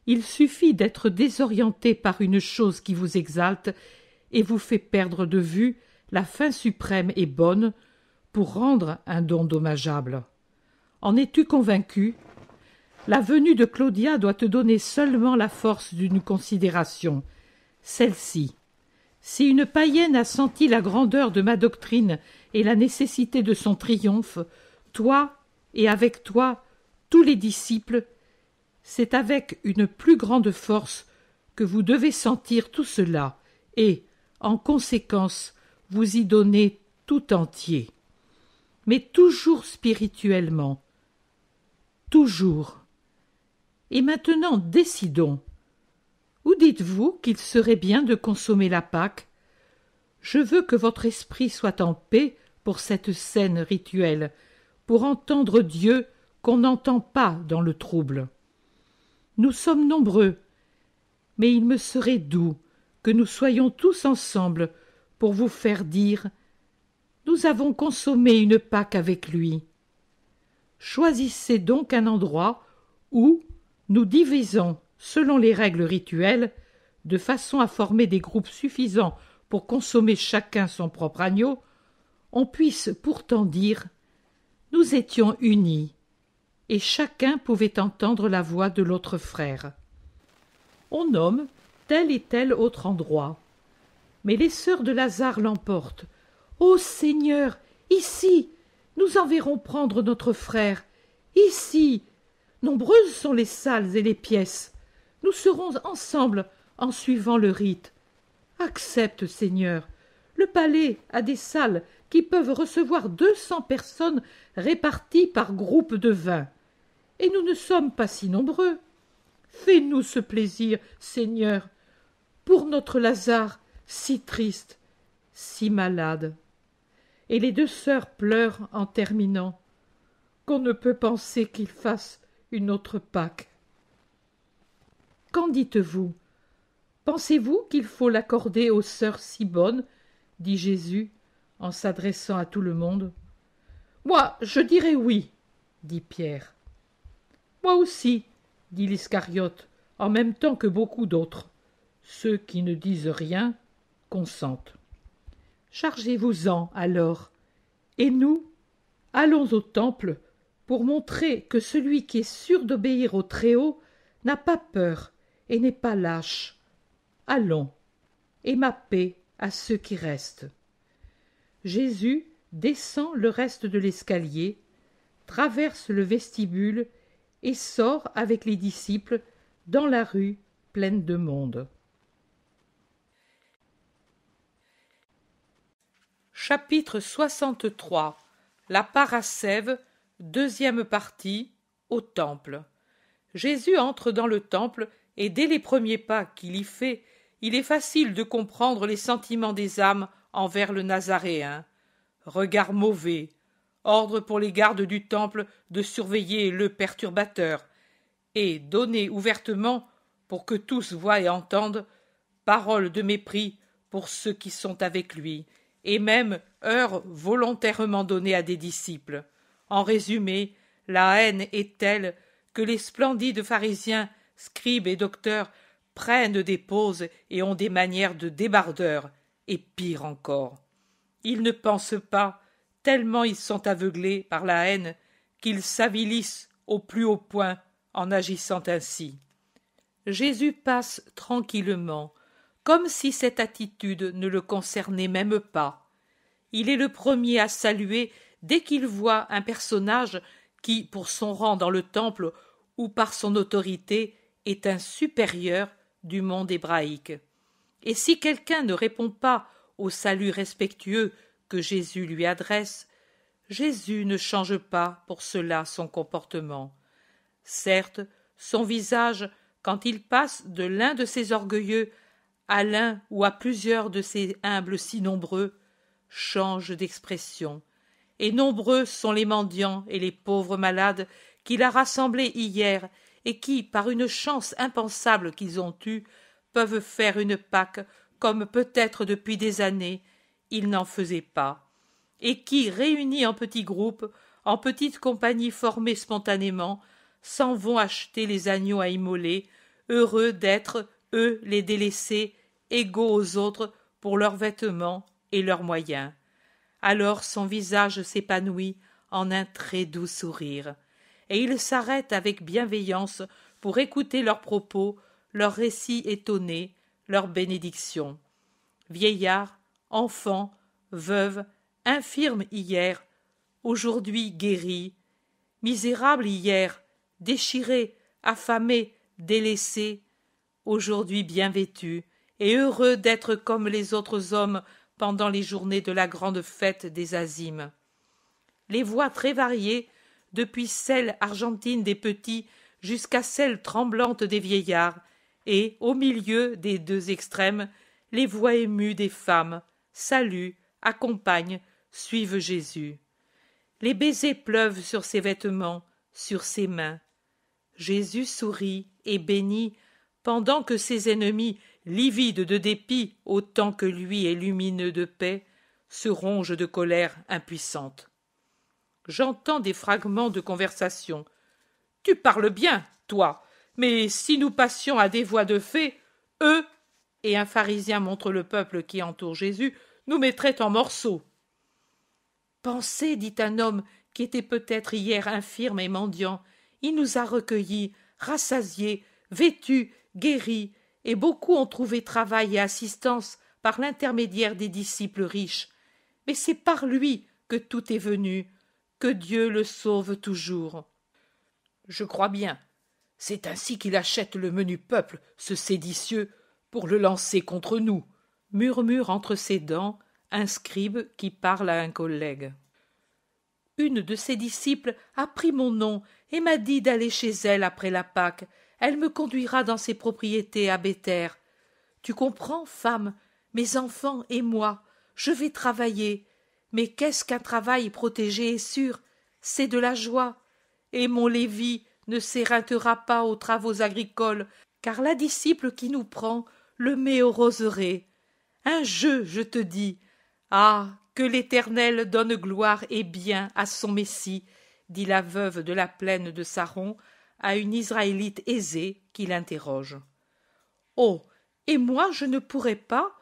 Il suffit d'être désorienté par une chose qui vous exalte et vous fait perdre de vue la fin suprême et bonne pour rendre un don dommageable. En es-tu convaincu ? La venue de Claudia doit te donner seulement la force d'une considération, celle-ci. Si une païenne a senti la grandeur de ma doctrine et la nécessité de son triomphe, toi, et avec toi, tous les disciples, c'est avec une plus grande force que vous devez sentir tout cela, et, en conséquence, vous y donner tout entier. Mais toujours spirituellement. Toujours. Et maintenant, décidons. Où dites-vous qu'il serait bien de consommer la Pâque? Je veux que votre esprit soit en paix pour cette scène rituelle, pour entendre Dieu qu'on n'entend pas dans le trouble. Nous sommes nombreux, mais il me serait doux que nous soyons tous ensemble pour vous faire dire « Nous avons consommé une Pâque avec lui ». Choisissez donc un endroit où nous divisons selon les règles rituelles, de façon à former des groupes suffisants pour consommer chacun son propre agneau, on puisse pourtant dire « Nous étions unis » et chacun pouvait entendre la voix de l'autre frère. On nomme tel et tel autre endroit. Mais les sœurs de Lazare l'emportent. « Ô Seigneur, Ici, nous enverrons prendre notre frère. Ici, nombreuses sont les salles et les pièces. Nous serons ensemble en suivant le rite. Accepte, Seigneur. Le palais a des salles qui peuvent recevoir 200 personnes réparties par groupe de 20. Et nous ne sommes pas si nombreux. Fais-nous ce plaisir, Seigneur, pour notre Lazare, si triste, si malade. Et les deux sœurs pleurent en terminant. Qu'on ne peut penser qu'il fasse une autre Pâque. Qu'en dites-vous? Pensez-vous qu'il faut l'accorder aux sœurs si bonnes? Dit Jésus en s'adressant à tout le monde. Moi, je dirais oui, dit Pierre. Moi aussi, dit l'Iscariote, en même temps que beaucoup d'autres. Ceux qui ne disent rien consentent. Chargez-vous-en alors, et nous, allons au temple pour montrer que celui qui est sûr d'obéir au Très-Haut n'a pas peur et n'est pas lâche. Allons, et ma paix à ceux qui restent. Jésus descend le reste de l'escalier, traverse le vestibule et sort avec les disciples dans la rue pleine de monde. Chapitre 63. La parascève, deuxième partie, au temple. Jésus entre dans le temple et dès les premiers pas qu'il y fait, il est facile de comprendre les sentiments des âmes envers le Nazaréen. Regard mauvais, ordre pour les gardes du temple de surveiller le perturbateur, et donner ouvertement, pour que tous voient et entendent, parole de mépris pour ceux qui sont avec lui, et même heure volontairement donnée à des disciples. En résumé, la haine est telle que les splendides pharisiens, scribes et docteurs prennent des poses et ont des manières de débardeurs, et pire encore. Ils ne pensent pas, tellement ils sont aveuglés par la haine, qu'ils s'avilissent au plus haut point en agissant ainsi. Jésus passe tranquillement, comme si cette attitude ne le concernait même pas. Il est le premier à saluer dès qu'il voit un personnage qui, pour son rang dans le temple ou par son autorité, est un supérieur du monde hébraïque. Et si quelqu'un ne répond pas au salut respectueux que Jésus lui adresse, Jésus ne change pas pour cela son comportement. Certes, son visage, quand il passe de l'un de ces orgueilleux à l'un ou à plusieurs de ces humbles si nombreux, change d'expression, et nombreux sont les mendiants et les pauvres malades qu'il a rassemblés hier et qui, par une chance impensable qu'ils ont eue, peuvent faire une Pâque comme peut-être depuis des années ils n'en faisaient pas, et qui, réunis en petits groupes, en petites compagnies formées spontanément, s'en vont acheter les agneaux à immoler, heureux d'être, eux les délaissés, égaux aux autres pour leurs vêtements et leurs moyens. Alors son visage s'épanouit en un très doux sourire, et il s'arrête avec bienveillance pour écouter leurs propos, leurs récits étonnés, leurs bénédictions. Vieillards, enfants, veuves, infirmes hier, aujourd'hui guéris, misérables hier, déchirés, affamés, délaissés, aujourd'hui bien vêtus, et heureux d'être comme les autres hommes pendant les journées de la grande fête des azymes. Les voix très variées, depuis celles argentines des petits jusqu'à celles tremblantes des vieillards, et, au milieu des deux extrêmes, les voix émues des femmes, saluent, accompagnent, suivent Jésus. Les baisers pleuvent sur ses vêtements, sur ses mains. Jésus sourit et bénit, pendant que ses ennemis, livides de dépit autant que lui est lumineux de paix, se rongent de colère impuissante. J'entends des fragments de conversation. « Tu parles bien, toi, mais si nous passions à des voix de fée, eux, et un pharisien montre le peuple qui entoure Jésus, nous mettraient en morceaux. » Pensez, dit un homme qui était peut-être hier infirme et mendiant, il nous a recueillis, rassasiés, vêtus, guéris, et beaucoup ont trouvé travail et assistance par l'intermédiaire des disciples riches. Mais c'est par lui que tout est venu, que Dieu le sauve toujours. Je crois bien. C'est ainsi qu'il achète le menu peuple, ce séditieux, pour le lancer contre nous, murmure entre ses dents un scribe qui parle à un collègue. Une de ses disciples a pris mon nom et m'a dit d'aller chez elle après la Pâque. Elle me conduira dans ses propriétés à Béthère. Tu comprends, femme, mes enfants et moi, je vais travailler. Mais qu'est-ce qu'un travail protégé et sûr? C'est de la joie. Et mon Lévi ne s'éreintera pas aux travaux agricoles, car la disciple qui nous prend le met au roseraie. Un jeu, je te dis. Ah, que l'Éternel donne gloire et bien à son Messie, dit la veuve de la plaine de Saron à une Israélite aisée qui l'interroge. Oh, et moi je ne pourrais pas?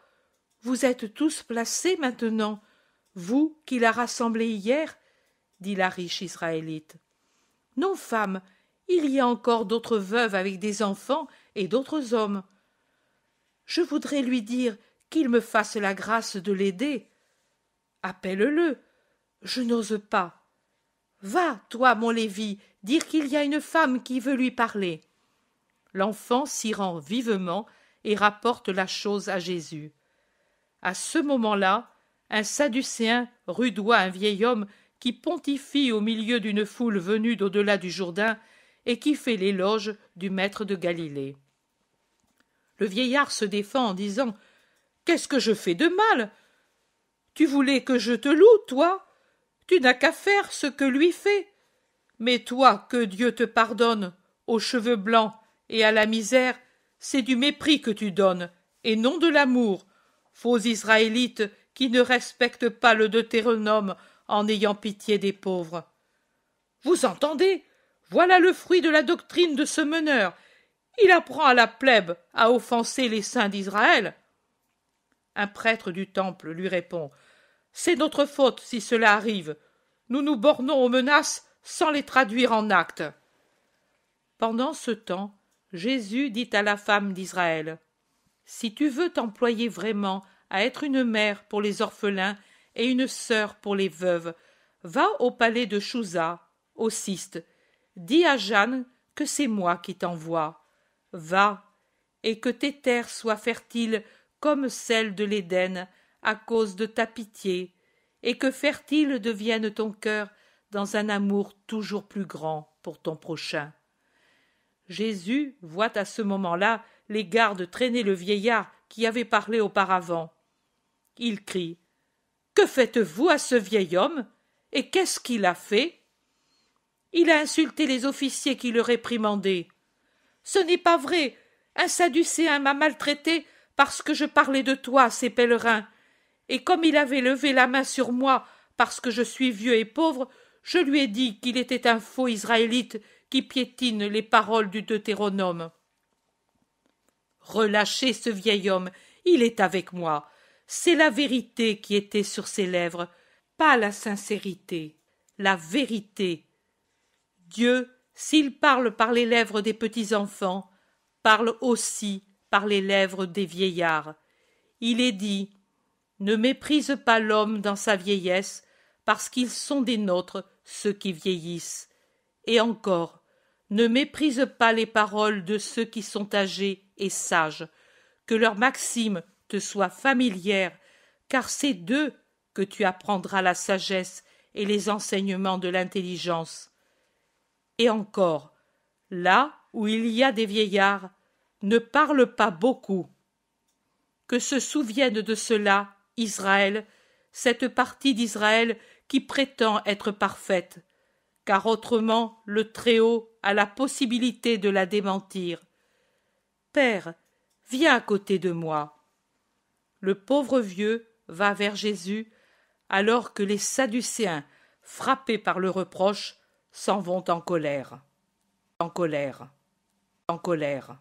Vous êtes tous placés maintenant, vous qui l'a rassemblé hier, dit la riche Israélite. Non, femme, il y a encore d'autres veuves avec des enfants et d'autres hommes. Je voudrais lui dire qu'il me fasse la grâce de l'aider. Appelle-le. Je n'ose pas. Va, toi, mon Lévi, dire qu'il y a une femme qui veut lui parler. L'enfant s'y rend vivement et rapporte la chose à Jésus. À ce moment-là, un Sadducéen rudoie un vieil homme qui pontifie au milieu d'une foule venue d'au-delà du Jourdain et qui fait l'éloge du maître de Galilée. Le vieillard se défend en disant « Qu'est-ce que je fais de mal? Tu voulais que je te loue, toi? Tu n'as qu'à faire ce que lui fait. Mais toi, que Dieu te pardonne, aux cheveux blancs et à la misère, c'est du mépris que tu donnes, et non de l'amour, faux Israélites qui ne respectent pas le Deutéronome en ayant pitié des pauvres. Vous entendez? Voilà le fruit de la doctrine de ce meneur. Il apprend à la plèbe à offenser les saints d'Israël. Un prêtre du temple lui répond « C'est notre faute si cela arrive. Nous nous bornons aux menaces sans les traduire en actes. » Pendant ce temps, Jésus dit à la femme d'Israël « Si tu veux t'employer vraiment à être une mère pour les orphelins et une sœur pour les veuves, va au palais de Chouza, au Ciste. Dis à Jeanne que c'est moi qui t'envoie. Va, et que tes terres soient fertiles comme celles de l'Éden à cause de ta pitié, et que fertile devienne ton cœur dans un amour toujours plus grand pour ton prochain. » Jésus voit à ce moment-là les gardes traîner le vieillard qui avait parlé auparavant. Il crie « Que faites-vous à ce vieil homme? Et qu'est-ce qu'il a fait? » Il a insulté les officiers qui le réprimandaient. « Ce n'est pas vrai. Un Sadducéen m'a maltraité parce que je parlais de toi à ces pèlerins. Et comme il avait levé la main sur moi parce que je suis vieux et pauvre, je lui ai dit qu'il était un faux Israélite qui piétine les paroles du Deutéronome. Relâchez ce vieil homme, il est avec moi. C'est la vérité qui était sur ses lèvres, pas la sincérité, la vérité. Dieu, s'il parle par les lèvres des petits enfants, parle aussi par les lèvres des vieillards. Il est dit « Ne méprise pas l'homme dans sa vieillesse, parce qu'ils sont des nôtres, ceux qui vieillissent. » Et encore, ne méprise pas les paroles de ceux qui sont âgés et sages, que leurs maximes te soient familières, car c'est d'eux que tu apprendras la sagesse et les enseignements de l'intelligence. Et encore, là où il y a des vieillards, ne parle pas beaucoup. Que se souvienne de cela Israël, cette partie d'Israël qui prétend être parfaite, car autrement le Très-Haut a la possibilité de la démentir. Père, viens à côté de moi. Le pauvre vieux va vers Jésus, alors que les Sadducéens, frappés par le reproche, s'en vont en colère. En colère. En colère.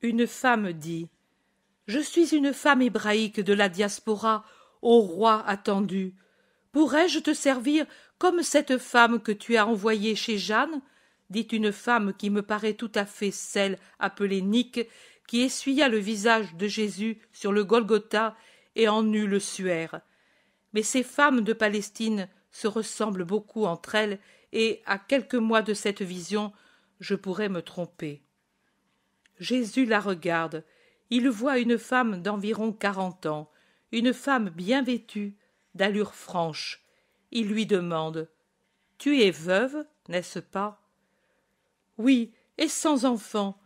Une femme dit « Je suis une femme hébraïque de la diaspora, ô roi attendu. Pourrais-je te servir comme cette femme que tu as envoyée chez Jeanne ?» dit une femme qui me paraît tout à fait celle appelée Nique, qui essuya le visage de Jésus sur le Golgotha et en eut le suaire. Mais ces femmes de Palestine se ressemblent beaucoup entre elles, et, à quelques mois de cette vision, je pourrais me tromper. Jésus la regarde. Il voit une femme d'environ 40 ans, une femme bien vêtue, d'allure franche. Il lui demande « Tu es veuve, n'est-ce pas ?» « Oui, et sans enfant.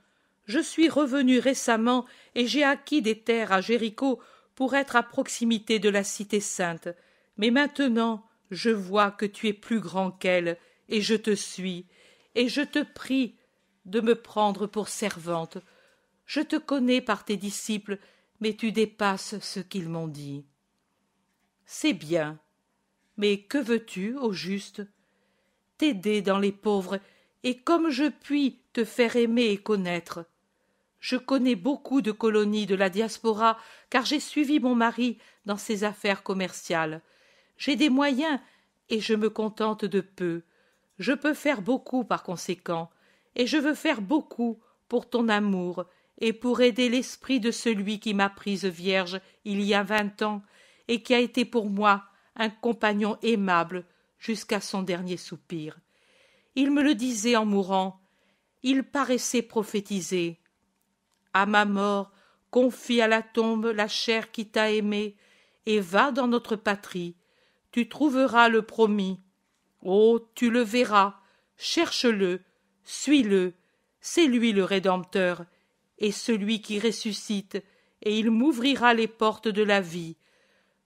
Je suis revenue récemment et j'ai acquis des terres à Jéricho pour être à proximité de la cité sainte. Mais maintenant, je vois que tu es plus grand qu'elle, et je te suis, et je te prie de me prendre pour servante. Je te connais par tes disciples, mais tu dépasses ce qu'ils m'ont dit. » « C'est bien. Mais que veux-tu, au juste ? » « T'aider dans les pauvres, et comme je puis te faire aimer et connaître. Je connais beaucoup de colonies de la diaspora, car j'ai suivi mon mari dans ses affaires commerciales. J'ai des moyens, et je me contente de peu. Je peux faire beaucoup par conséquent, et je veux faire beaucoup pour ton amour, et pour aider l'esprit de celui qui m'a prise vierge il y a 20 ans, et qui a été pour moi un compagnon aimable jusqu'à son dernier soupir. Il me le disait en mourant, il paraissait prophétiser. À ma mort, confie à la tombe la chair qui t'a aimé, et va dans notre patrie. Tu trouveras le promis. Oh, tu le verras, cherche-le, suis-le, c'est lui le Rédempteur, et celui qui ressuscite, et il m'ouvrira les portes de la vie.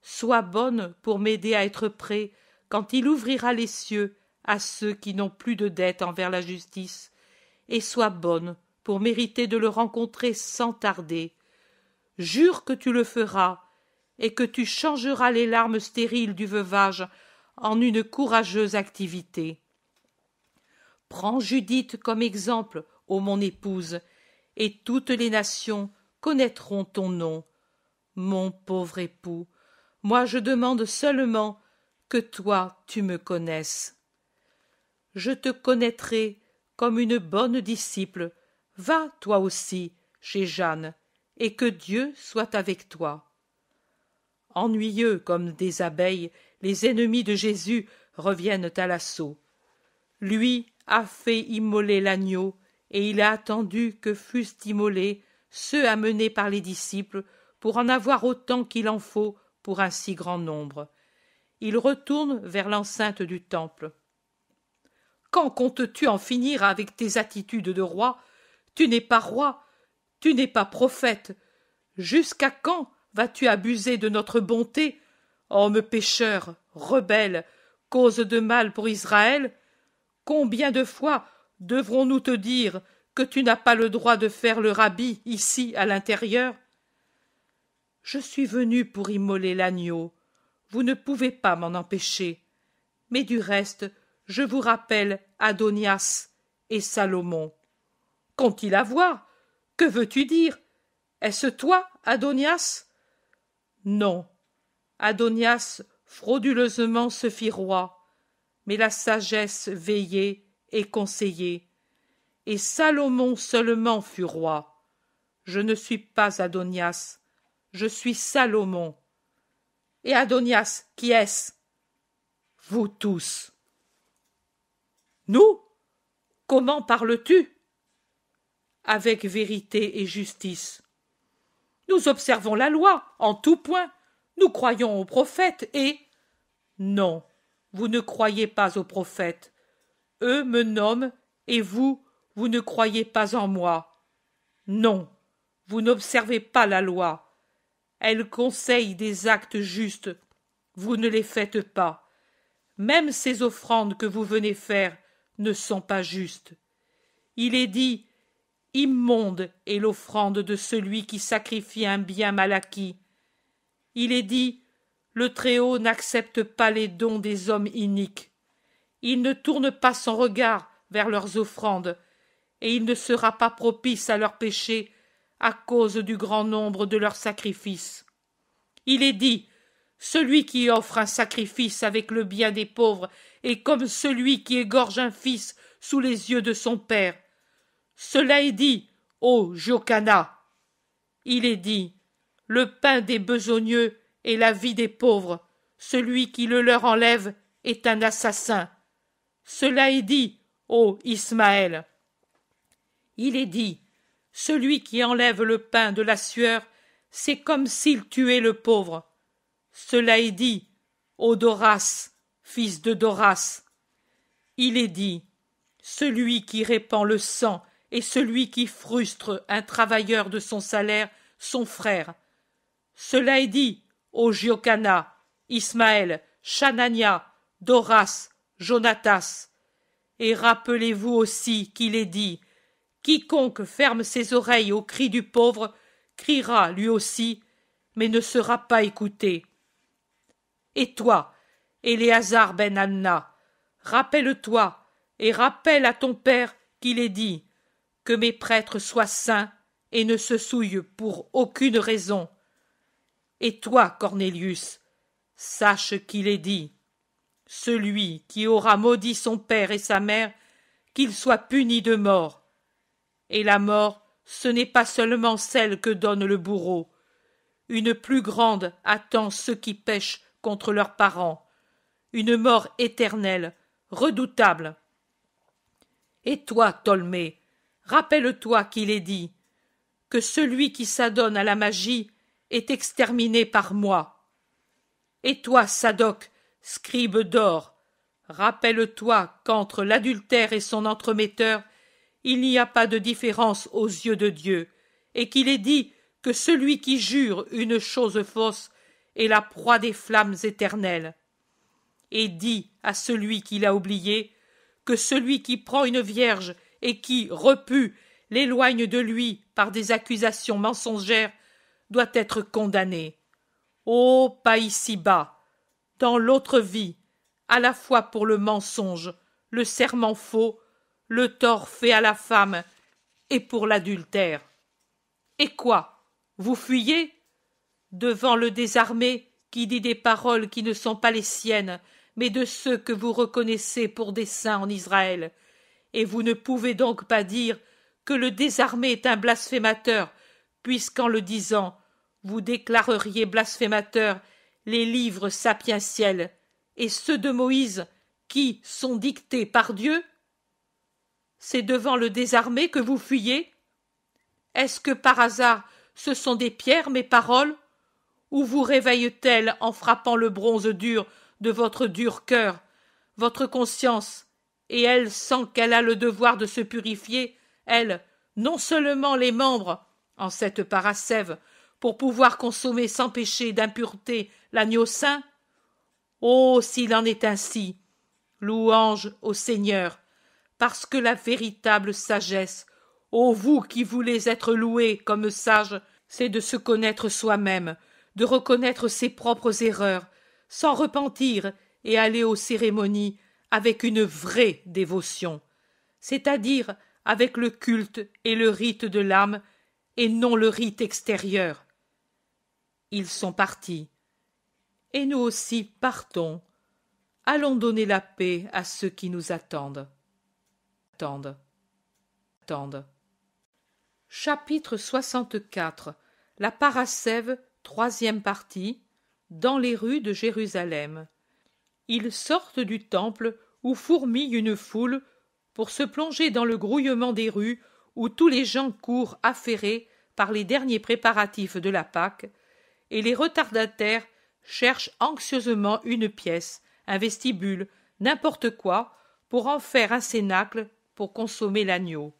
Sois bonne pour m'aider à être prêt quand il ouvrira les cieux à ceux qui n'ont plus de dette envers la justice, et sois bonne pour mériter de le rencontrer sans tarder. Jure que tu le feras, et que tu changeras les larmes stériles du veuvage en une courageuse activité. Prends Judith comme exemple, ô mon épouse, et toutes les nations connaîtront ton nom. Mon pauvre époux, moi je demande seulement que toi tu me connaisses. Je te connaîtrai comme une bonne disciple. Va, toi aussi, chez Jeanne, et que Dieu soit avec toi. » Ennuyeux comme des abeilles, les ennemis de Jésus reviennent à l'assaut. Lui a fait immoler l'agneau, et il a attendu que fussent immolés ceux amenés par les disciples pour en avoir autant qu'il en faut pour un si grand nombre. Il retourne vers l'enceinte du temple. « Quand comptes-tu en finir avec tes attitudes de roi ? Tu n'es pas roi, tu n'es pas prophète. Jusqu'à quand vas-tu abuser de notre bonté ? Homme pécheur, rebelle, cause de mal pour Israël ? Combien de fois devrons-nous te dire que tu n'as pas le droit de faire le rabbi ici à l'intérieur ? Je suis venu pour immoler l'agneau. Vous ne pouvez pas m'en empêcher. Mais du reste, je vous rappelle Adonias et Salomon. Qu'ont-ils à voir ? Que veux-tu dire ? Est-ce toi, Adonias ? Non. Adonias frauduleusement se fit roi, mais la sagesse veillait et conseillait. Et Salomon seulement fut roi. Je ne suis pas Adonias, je suis Salomon. Et Adonias, qui est-ce ? Vous tous. Nous ? Comment parles-tu ? Avec vérité et justice. Nous observons la loi en tout point. Nous croyons aux prophètes et… Non, vous ne croyez pas aux prophètes. Eux me nomment et vous, vous ne croyez pas en moi. Non, vous n'observez pas la loi. Elle conseille des actes justes. Vous ne les faites pas. Même ces offrandes que vous venez faire ne sont pas justes. Il est dit « Immonde est l'offrande de celui qui sacrifie un bien mal acquis. » Il est dit « Le Très-Haut n'accepte pas les dons des hommes iniques. Il ne tourne pas son regard vers leurs offrandes, et il ne sera pas propice à leurs péchés à cause du grand nombre de leurs sacrifices. » Il est dit « Celui qui offre un sacrifice avec le bien des pauvres est comme celui qui égorge un fils sous les yeux de son père. » Cela est dit, ô Jocana. Il est dit, le pain des besogneux et la vie des pauvres, celui qui le leur enlève est un assassin. Cela est dit, ô Ismaël. Il est dit, celui qui enlève le pain de la sueur, c'est comme s'il tuait le pauvre. Cela est dit, ô Doras, fils de Doras. Il est dit, celui qui répand le sang et celui qui frustre un travailleur de son salaire, son frère. Cela est dit, ô Giocana, Ismaël, Chanania, Doras, Jonatas. Et rappelez-vous aussi qu'il est dit, quiconque ferme ses oreilles au cri du pauvre, criera lui aussi, mais ne sera pas écouté. Et toi, Éléazar ben Anna, rappelle-toi et rappelle à ton père qu'il est dit, que mes prêtres soient saints et ne se souillent pour aucune raison. Et toi, Cornélius, sache qu'il est dit, celui qui aura maudit son père et sa mère, qu'il soit puni de mort. Et la mort, ce n'est pas seulement celle que donne le bourreau. Une plus grande attend ceux qui pêchent contre leurs parents. Une mort éternelle, redoutable. Et toi, Tolmé, rappelle-toi qu'il est dit que celui qui s'adonne à la magie est exterminé par moi. Et toi, Sadoc, scribe d'or, rappelle-toi qu'entre l'adultère et son entremetteur, il n'y a pas de différence aux yeux de Dieu, et qu'il est dit que celui qui jure une chose fausse est la proie des flammes éternelles. Et dis à celui qui l'a oublié que celui qui prend une vierge et qui, repu, l'éloigne de lui par des accusations mensongères, doit être condamné. Oh, pas ici-bas, dans l'autre vie, à la fois pour le mensonge, le serment faux, le tort fait à la femme, et pour l'adultère. Et quoi, vous fuyez devant le désarmé qui dit des paroles qui ne sont pas les siennes, mais de ceux que vous reconnaissez pour des saints en Israël, et vous ne pouvez donc pas dire que le désarmé est un blasphémateur, puisqu'en le disant, vous déclareriez blasphémateurs les livres sapientiels et ceux de Moïse qui sont dictés par Dieu? C'est devant le désarmé que vous fuyez? Est-ce que par hasard ce sont des pierres mes paroles? Ou vous réveillent-elles en frappant le bronze dur de votre dur cœur, votre conscience, et elle sent qu'elle a le devoir de se purifier, elle, non seulement les membres, en cette parasève, pour pouvoir consommer sans péché d'impureté l'agneau saint? Oh, s'il en est ainsi, louange au Seigneur, parce que la véritable sagesse, ô vous qui voulez être loués comme sages, c'est de se connaître soi-même, de reconnaître ses propres erreurs, sans repentir et aller aux cérémonies avec une vraie dévotion, c'est-à-dire avec le culte et le rite de l'âme et non le rite extérieur. Ils sont partis, et nous aussi partons. Allons donner la paix à ceux qui nous attendent. Chapitre 64. La parasève, troisième partie, dans les rues de Jérusalem. Ils sortent du temple où fourmille une foule pour se plonger dans le grouillement des rues où tous les gens courent affairés par les derniers préparatifs de la Pâque, et les retardataires cherchent anxieusement une pièce, un vestibule, n'importe quoi, pour en faire un cénacle pour consommer l'agneau.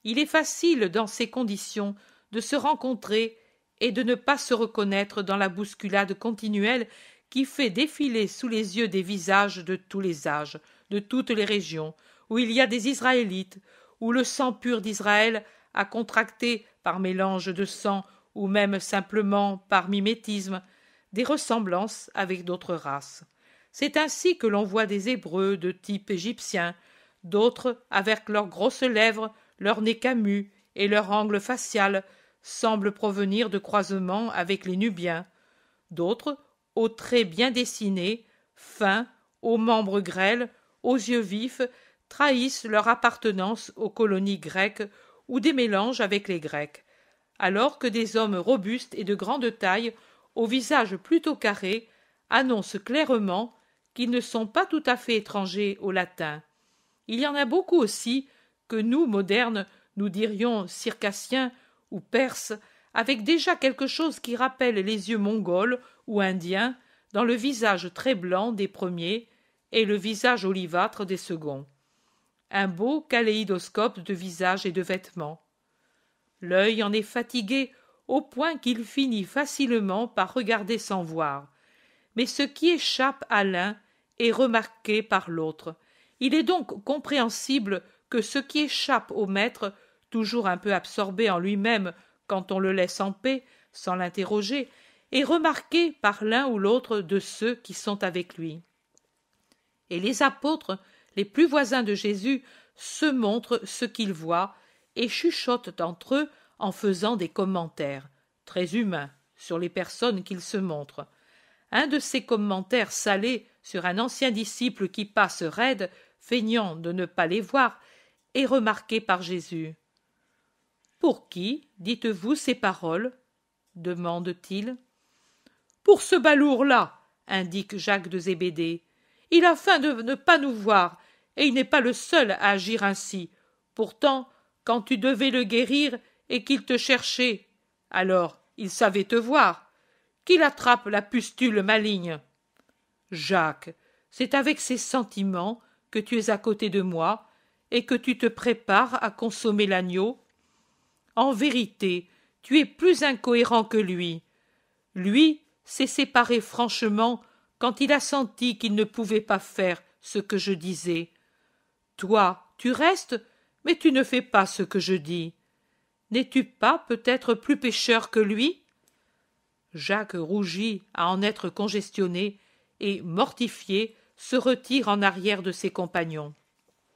Il est facile, dans ces conditions, de se rencontrer et de ne pas se reconnaître dans la bousculade continuelle qui fait défiler sous les yeux des visages de tous les âges, de toutes les régions, où il y a des Israélites, où le sang pur d'Israël a contracté, par mélange de sang ou même simplement par mimétisme, des ressemblances avec d'autres races. C'est ainsi que l'on voit des Hébreux de type égyptien, d'autres, avec leurs grosses lèvres, leur nez camus et leur angle facial, semblent provenir de croisements avec les Nubiens, d'autres, aux traits bien dessinés, fins, aux membres grêles, aux yeux vifs, trahissent leur appartenance aux colonies grecques ou des mélanges avec les Grecs, alors que des hommes robustes et de grande taille, au visage plutôt carré, annoncent clairement qu'ils ne sont pas tout à fait étrangers au latin. Il y en a beaucoup aussi que nous, modernes, nous dirions circassiens ou perses, avec déjà quelque chose qui rappelle les yeux mongols ou indiens dans le visage très blanc des premiers et le visage olivâtre des seconds. Un beau kaléidoscope de visages et de vêtements. L'œil en est fatigué au point qu'il finit facilement par regarder sans voir. Mais ce qui échappe à l'un est remarqué par l'autre. Il est donc compréhensible que ce qui échappe au maître, toujours un peu absorbé en lui-même quand on le laisse en paix, sans l'interroger, est remarqué par l'un ou l'autre de ceux qui sont avec lui. Et les apôtres, les plus voisins de Jésus, se montrent ce qu'ils voient et chuchotent entre eux en faisant des commentaires, très humains, sur les personnes qu'ils se montrent. Un de ces commentaires salés sur un ancien disciple qui passe raide, feignant de ne pas les voir, est remarqué par Jésus. « Pour qui dites-vous ces paroles ?» demande-t-il. « Pour ce balourd-là, indique Jacques de Zébédée. Il a feint de ne pas nous voir, et il n'est pas le seul à agir ainsi. Pourtant, quand tu devais le guérir et qu'il te cherchait, alors il savait te voir. Qu'il attrape la pustule maligne. Jacques, c'est avec ces sentiments que tu es à côté de moi et que tu te prépares à consommer l'agneau. En vérité, tu es plus incohérent que lui. Lui s'est séparé franchement quand il a senti qu'il ne pouvait pas faire ce que je disais. Toi, tu restes, mais tu ne fais pas ce que je dis. N'es-tu pas peut-être plus pécheur que lui ? Jacques rougit à en être congestionné et, mortifié, se retire en arrière de ses compagnons.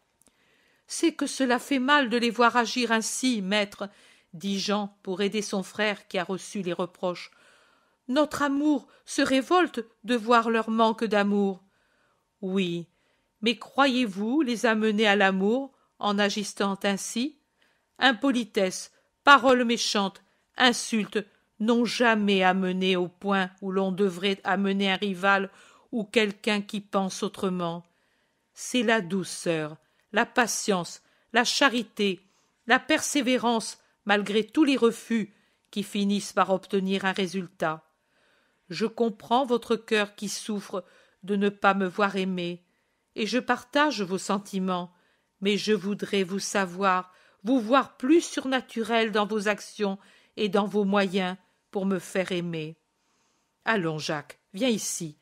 « C'est que cela fait mal de les voir agir ainsi, maître, » dit Jean pour aider son frère qui a reçu les reproches. « Notre amour se révolte de voir leur manque d'amour. » « Oui, mais croyez-vous les amener à l'amour en agissant ainsi ? Impolitesse, paroles méchantes, insultes n'ont jamais amené au point où l'on devrait amener un rival ou quelqu'un qui pense autrement. C'est la douceur, la patience, la charité, la persévérance malgré tous les refus qui finissent par obtenir un résultat. Je comprends votre cœur qui souffre de ne pas me voir aimer, et je partage vos sentiments, mais je voudrais vous savoir, vous voir plus surnaturel dans vos actions et dans vos moyens pour me faire aimer. Allons, Jacques, viens ici.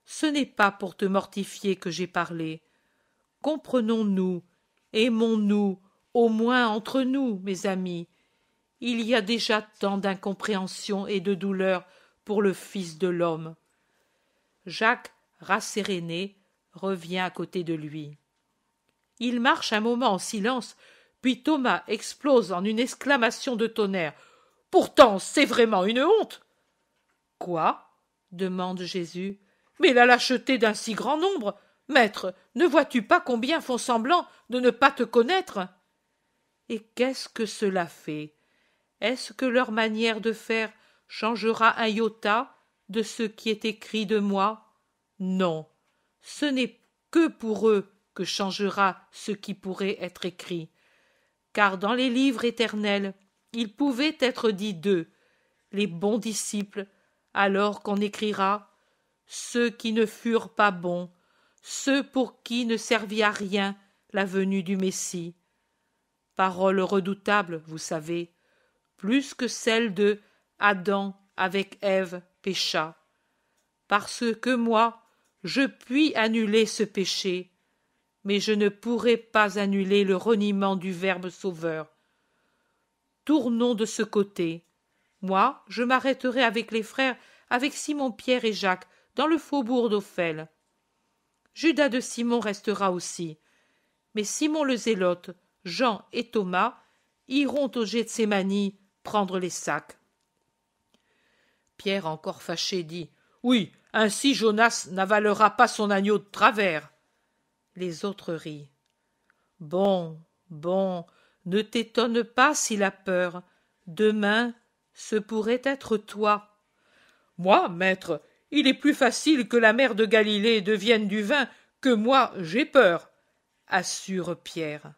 Ce n'est pas pour te mortifier que j'ai parlé. Comprenons-nous, aimons-nous, au moins entre nous, mes amis. Il y a déjà tant d'incompréhension et de douleur pour le Fils de l'homme. Jacques, rasséréné, revient à côté de lui. Il marche un moment en silence, puis Thomas explose en une exclamation de tonnerre. « Pourtant, c'est vraiment une honte !»« Quoi ?» demande Jésus. « Mais la lâcheté d'un si grand nombre ! Maître, ne vois-tu pas combien font semblant de ne pas te connaître ?» Et qu'est-ce que cela fait? Est-ce que leur manière de faire changera un iota de ce qui est écrit de moi? Non, ce n'est que pour eux que changera ce qui pourrait être écrit. Car dans les livres éternels, il pouvait être dit d'eux, les bons disciples, alors qu'on écrira ceux qui ne furent pas bons, ceux pour qui ne servit à rien la venue du Messie. Parole redoutable, vous savez, plus que celle de Adam avec Ève pécha. Parce que moi, je puis annuler ce péché, mais je ne pourrai pas annuler le reniement du Verbe sauveur. Tournons de ce côté. Moi, je m'arrêterai avec les frères, avec Simon, Pierre et Jacques, dans le faubourg d'Ophel. Judas de Simon restera aussi. Mais Simon le Zélote, Jean et Thomas iront au Gethsémani prendre les sacs. Pierre, encore fâché, dit « Oui, ainsi Jonas n'avalera pas son agneau de travers. » Les autres rient. « Bon, bon, ne t'étonne pas s'il a peur. Demain, ce pourrait être toi. »« Moi, maître, il est plus facile que la mer de Galilée devienne du vin que moi j'ai peur, assure Pierre.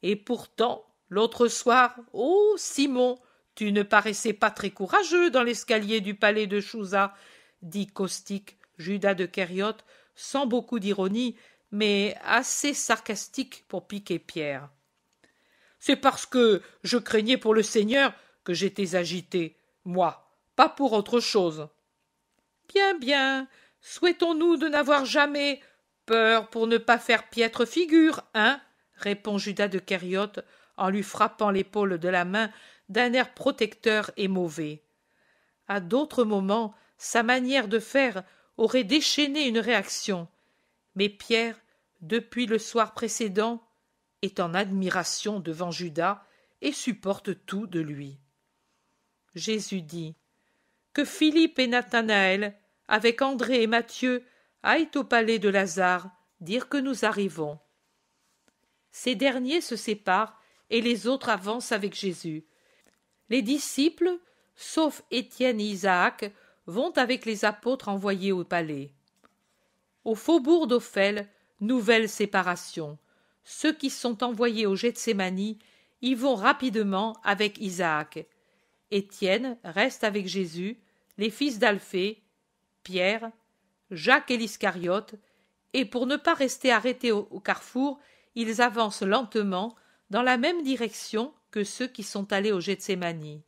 Et pourtant, l'autre soir, oh Simon, tu ne paraissais pas très courageux dans l'escalier du palais de Chouza, dit caustique Judas de Kériote, sans beaucoup d'ironie, mais assez sarcastique pour piquer Pierre. C'est parce que je craignais pour le Seigneur que j'étais agité, moi, pas pour autre chose. Bien, bien, souhaitons-nous de n'avoir jamais peur pour ne pas faire piètre figure, hein, répond Judas de Kériote en lui frappant l'épaule de la main d'un air protecteur et mauvais. À d'autres moments, sa manière de faire aurait déchaîné une réaction, mais Pierre, depuis le soir précédent, est en admiration devant Judas et supporte tout de lui. Jésus dit que Philippe et Nathanaël, avec André et Matthieu, aillent au palais de Lazare dire que nous arrivons. Ces derniers se séparent et les autres avancent avec Jésus. Les disciples, sauf Étienne et Isaac, vont avec les apôtres envoyés au palais. Au faubourg d'Ophel, nouvelle séparation. Ceux qui sont envoyés au Gethsémani y vont rapidement avec Isaac. Étienne reste avec Jésus, les fils d'Alphée, Pierre, Jacques et l'Iscariote, et pour ne pas rester arrêtés au carrefour, ils avancent lentement dans la même direction que ceux qui sont allés au Gethsémani.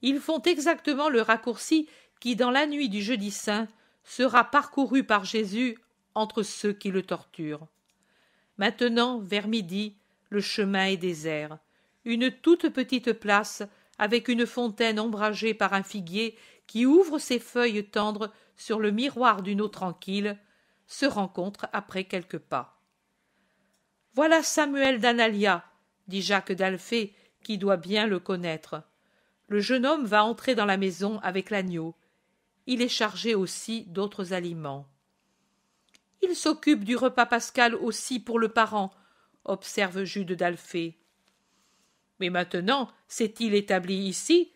Ils font exactement le raccourci qui, dans la nuit du jeudi saint, sera parcouru par Jésus entre ceux qui le torturent. Maintenant, vers midi, le chemin est désert. Une toute petite place, avec une fontaine ombragée par un figuier qui ouvre ses feuilles tendres sur le miroir d'une eau tranquille, se rencontre après quelques pas. « Voilà Samuel d'Analia, » dit Jacques d'Alphée, qui doit bien le connaître. Le jeune homme va entrer dans la maison avec l'agneau. Il est chargé aussi d'autres aliments. « Il s'occupe du repas pascal aussi pour le parent, » observe Jude d'Alphée. « Mais maintenant, s'est-il établi ici?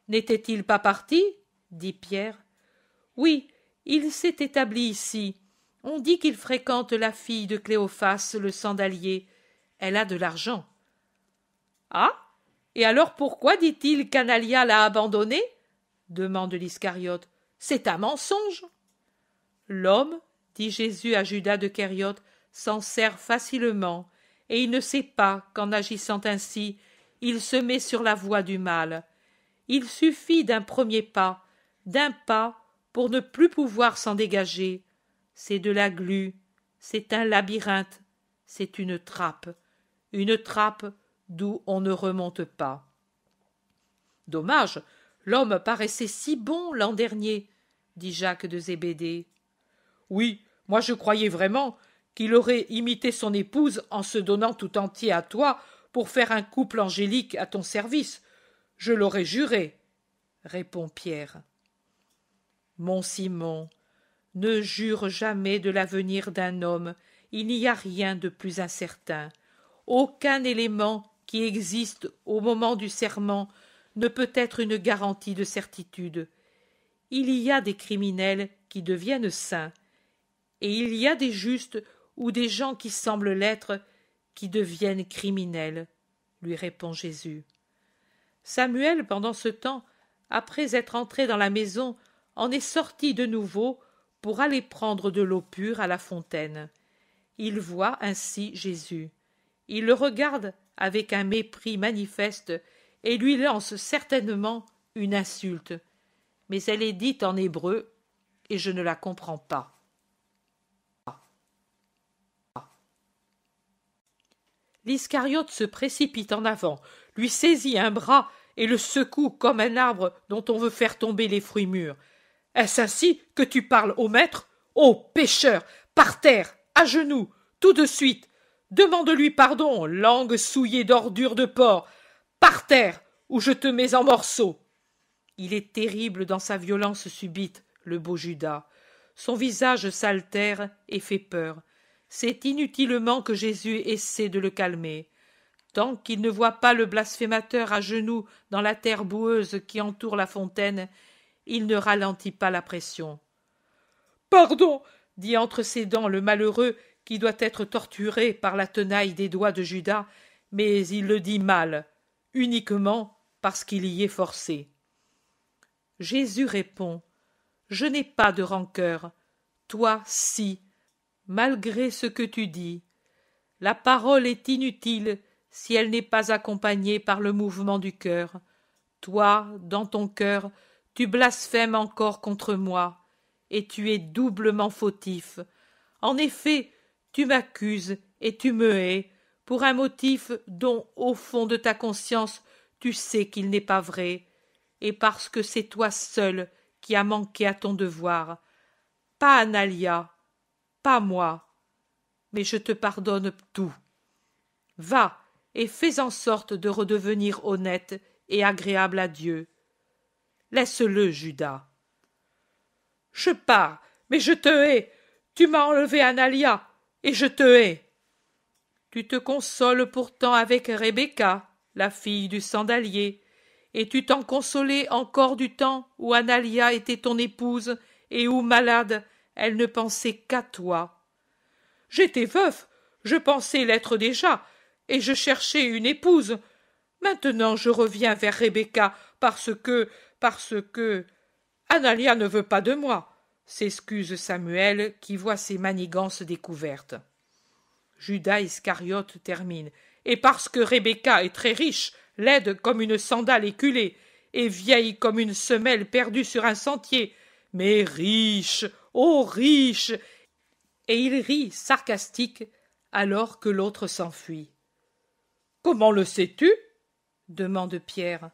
N'était-il pas parti ?» dit Pierre. « Oui, il s'est établi ici. On dit qu'il fréquente la fille de Cléophas, le sandalier. Elle a de l'argent. »« Ah, et alors pourquoi dit-il qu'Analia l'a abandonné ?» demande l'Iscariote. « C'est un mensonge. » L'homme, dit Jésus à Judas de Kériote, s'en sert facilement, et il ne sait pas qu'en agissant ainsi, il se met sur la voie du mal. Il suffit d'un premier pas, d'un pas, pour ne plus pouvoir s'en dégager. C'est de la glu, c'est un labyrinthe, c'est une trappe d'où on ne remonte pas. Dommage, l'homme paraissait si bon l'an dernier, dit Jacques de Zébédée. Oui, moi je croyais vraiment qu'il aurait imité son épouse en se donnant tout entier à toi pour faire un couple angélique à ton service. Je l'aurais juré, répond Pierre. Mon Simon, ne jure jamais de l'avenir d'un homme, il n'y a rien de plus incertain. Aucun élément qui existe au moment du serment ne peut être une garantie de certitude. Il y a des criminels qui deviennent saints, et il y a des justes ou des gens qui semblent l'être qui deviennent criminels, lui répond Jésus. Samuel, pendant ce temps, après être entré dans la maison, en est sorti de nouveau pour aller prendre de l'eau pure à la fontaine. Il voit ainsi Jésus. Il le regarde avec un mépris manifeste et lui lance certainement une insulte. Mais elle est dite en hébreu et je ne la comprends pas. L'Iscariote se précipite en avant, lui saisit un bras et le secoue comme un arbre dont on veut faire tomber les fruits mûrs. « Est-ce ainsi que tu parles au maître ? Ô pécheur, par terre, à genoux, tout de suite. Demande-lui pardon, langue souillée d'ordures de porc. Par terre, ou je te mets en morceaux. » Il est terrible dans sa violence subite, le beau Judas. Son visage s'altère et fait peur. C'est inutilement que Jésus essaie de le calmer. Tant qu'il ne voit pas le blasphémateur à genoux dans la terre boueuse qui entoure la fontaine, il ne ralentit pas la pression. Pardon, dit entre ses dents le malheureux qui doit être torturé par la tenaille des doigts de Judas, mais il le dit mal, uniquement parce qu'il y est forcé. Jésus répond: Je n'ai pas de rancœur, toi si, malgré ce que tu dis. La parole est inutile si elle n'est pas accompagnée par le mouvement du cœur. Toi, dans ton cœur, tu blasphèmes encore contre moi, et tu es doublement fautif. En effet, tu m'accuses et tu me hais, pour un motif dont, au fond de ta conscience, tu sais qu'il n'est pas vrai, et parce que c'est toi seul qui as manqué à ton devoir. Pas Analia, pas moi, mais je te pardonne tout. Va, et fais en sorte de redevenir honnête et agréable à Dieu. Laisse-le, Judas. Je pars, mais je te hais. Tu m'as enlevé Analia, et je te hais. Tu te consoles pourtant avec Rebecca, la fille du sandalier, et tu t'en consolais encore du temps où Analia était ton épouse et où, malade, elle ne pensait qu'à toi. J'étais veuf, je pensais l'être déjà, et je cherchais une épouse. Maintenant je reviens vers Rebecca parce que... Analia ne veut pas de moi, s'excuse Samuel qui voit ses manigances découvertes. Judas Iscariote termine. Et parce que Rebecca est très riche, laide comme une sandale éculée, et vieille comme une semelle perdue sur un sentier, mais riche, oh riche. Et il rit sarcastique alors que l'autre s'enfuit. Comment le sais-tu? Demande Pierre.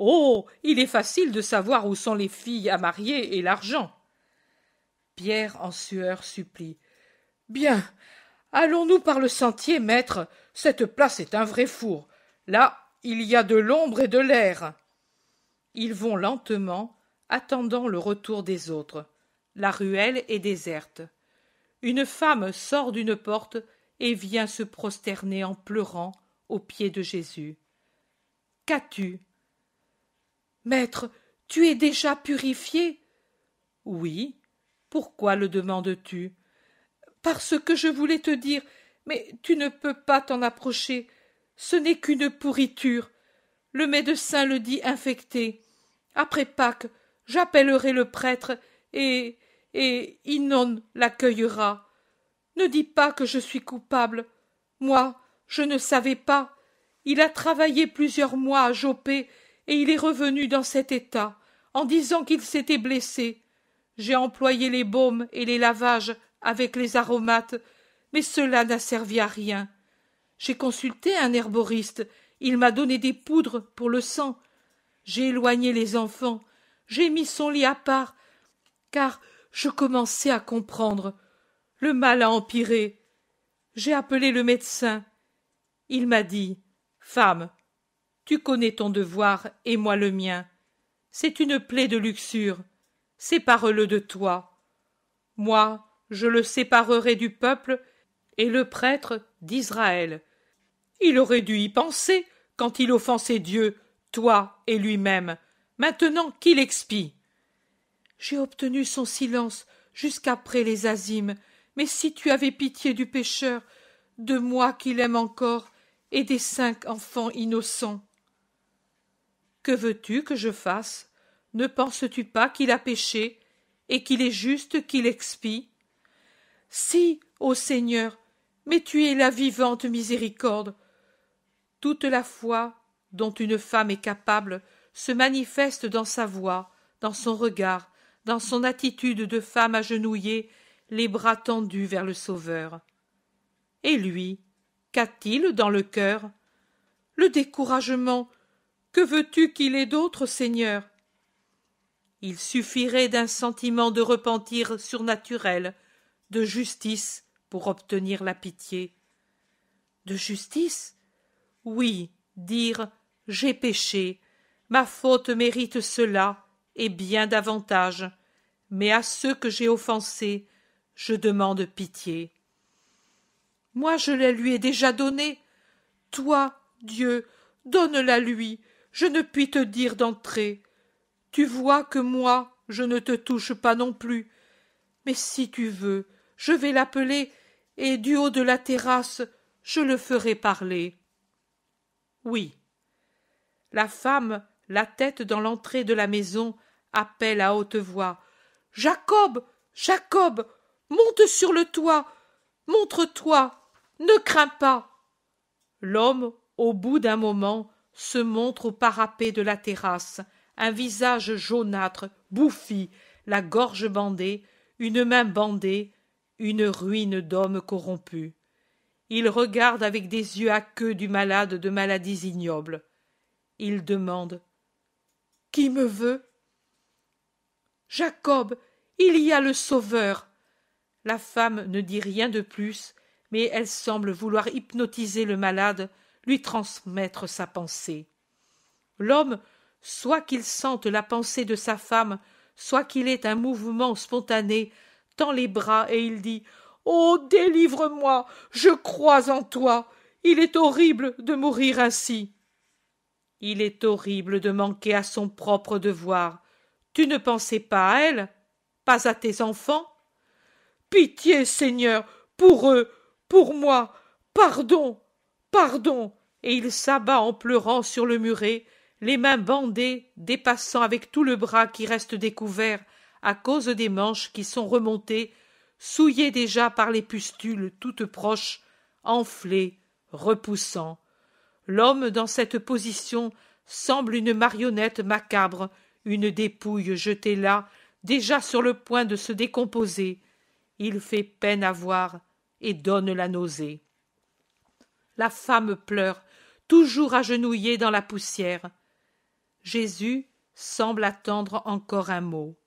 Oh, il est facile de savoir où sont les filles à marier et l'argent. Pierre en sueur supplie. Bien, allons-nous par le sentier, maître. Cette place est un vrai four. Là, il y a de l'ombre et de l'air. Ils vont lentement, attendant le retour des autres. La ruelle est déserte. Une femme sort d'une porte et vient se prosterner en pleurant aux pieds de Jésus. Qu'as-tu? Maître, tu es déjà purifié? Oui. Pourquoi le demandes-tu? Parce que je voulais te dire, mais tu ne peux pas t'en approcher. Ce n'est qu'une pourriture. Le médecin le dit infecté. Après Pâques, j'appellerai le prêtre et Inon l'accueillera. Ne dis pas que je suis coupable. Moi, je ne savais pas. Il a travaillé plusieurs mois à Joppé et il est revenu dans cet état, en disant qu'il s'était blessé. J'ai employé les baumes et les lavages avec les aromates, mais cela n'a servi à rien. J'ai consulté un herboriste, il m'a donné des poudres pour le sang. J'ai éloigné les enfants, j'ai mis son lit à part, car je commençais à comprendre. Le mal a empiré. J'ai appelé le médecin. Il m'a dit: Femme, tu connais ton devoir et moi le mien. C'est une plaie de luxure. Sépare-le de toi. Moi, je le séparerai du peuple et le prêtre d'Israël. Il aurait dû y penser quand il offensait Dieu, toi et lui-même. Maintenant qu'il expie. J'ai obtenu son silence jusqu'après les azymes, mais si tu avais pitié du pécheur, de moi qu'il aime encore, et des 5 enfants innocents. Que veux-tu que je fasse? Ne penses-tu pas qu'il a péché, et qu'il est juste qu'il expie? Si, ô Seigneur, mais tu es la vivante miséricorde. Toute la foi dont une femme est capable se manifeste dans sa voix, dans son regard, dans son attitude de femme agenouillée, les bras tendus vers le Sauveur. Et lui, qu'a-t-il dans le cœur? Le découragement. Que veux-tu qu'il ait d'autre, Seigneur? Il suffirait d'un sentiment de repentir surnaturel, de justice, pour obtenir la pitié. De justice? Oui, dire « j'ai péché, ma faute mérite cela, et bien davantage, mais à ceux que j'ai offensés, je demande pitié. » Moi je la lui ai déjà donnée. Toi, Dieu, donne-la lui, je ne puis te dire d'entrer. Tu vois que moi, je ne te touche pas non plus. Mais si tu veux, je vais l'appeler, et du haut de la terrasse, je le ferai parler. Oui. La femme, la tête dans l'entrée de la maison, appelle à haute voix. Jacob, Jacob, monte sur le toit, montre-toi, ne crains pas. L'homme, au bout d'un moment, se montre au parapet de la terrasse, un visage jaunâtre, bouffi, la gorge bandée, une main bandée, une ruine d'homme corrompu. Il regarde avec des yeux aqueux du malade de maladies ignobles. Il demande « Qui me veut ?» « Jacob, il y a le Sauveur !» La femme ne dit rien de plus, mais elle semble vouloir hypnotiser le malade, lui transmettre sa pensée. L'homme, soit qu'il sente la pensée de sa femme, soit qu'il ait un mouvement spontané, tend les bras et il dit « Oh, délivre-moi, je crois en toi, il est horrible de mourir ainsi. » Il est horrible de manquer à son propre devoir. Tu ne pensais pas à elle, pas à tes enfants? Pitié, Seigneur, pour eux, pour moi, pardon, pardon. Et il s'abat en pleurant sur le muret, les mains bandées, dépassant avec tout le bras qui reste découvert à cause des manches qui sont remontées, souillées déjà par les pustules toutes proches, enflées, repoussant. L'homme dans cette position semble une marionnette macabre, une dépouille jetée là, déjà sur le point de se décomposer. Il fait peine à voir et donne la nausée. La femme pleure, toujours agenouillée dans la poussière. Jésus semble attendre encore un mot.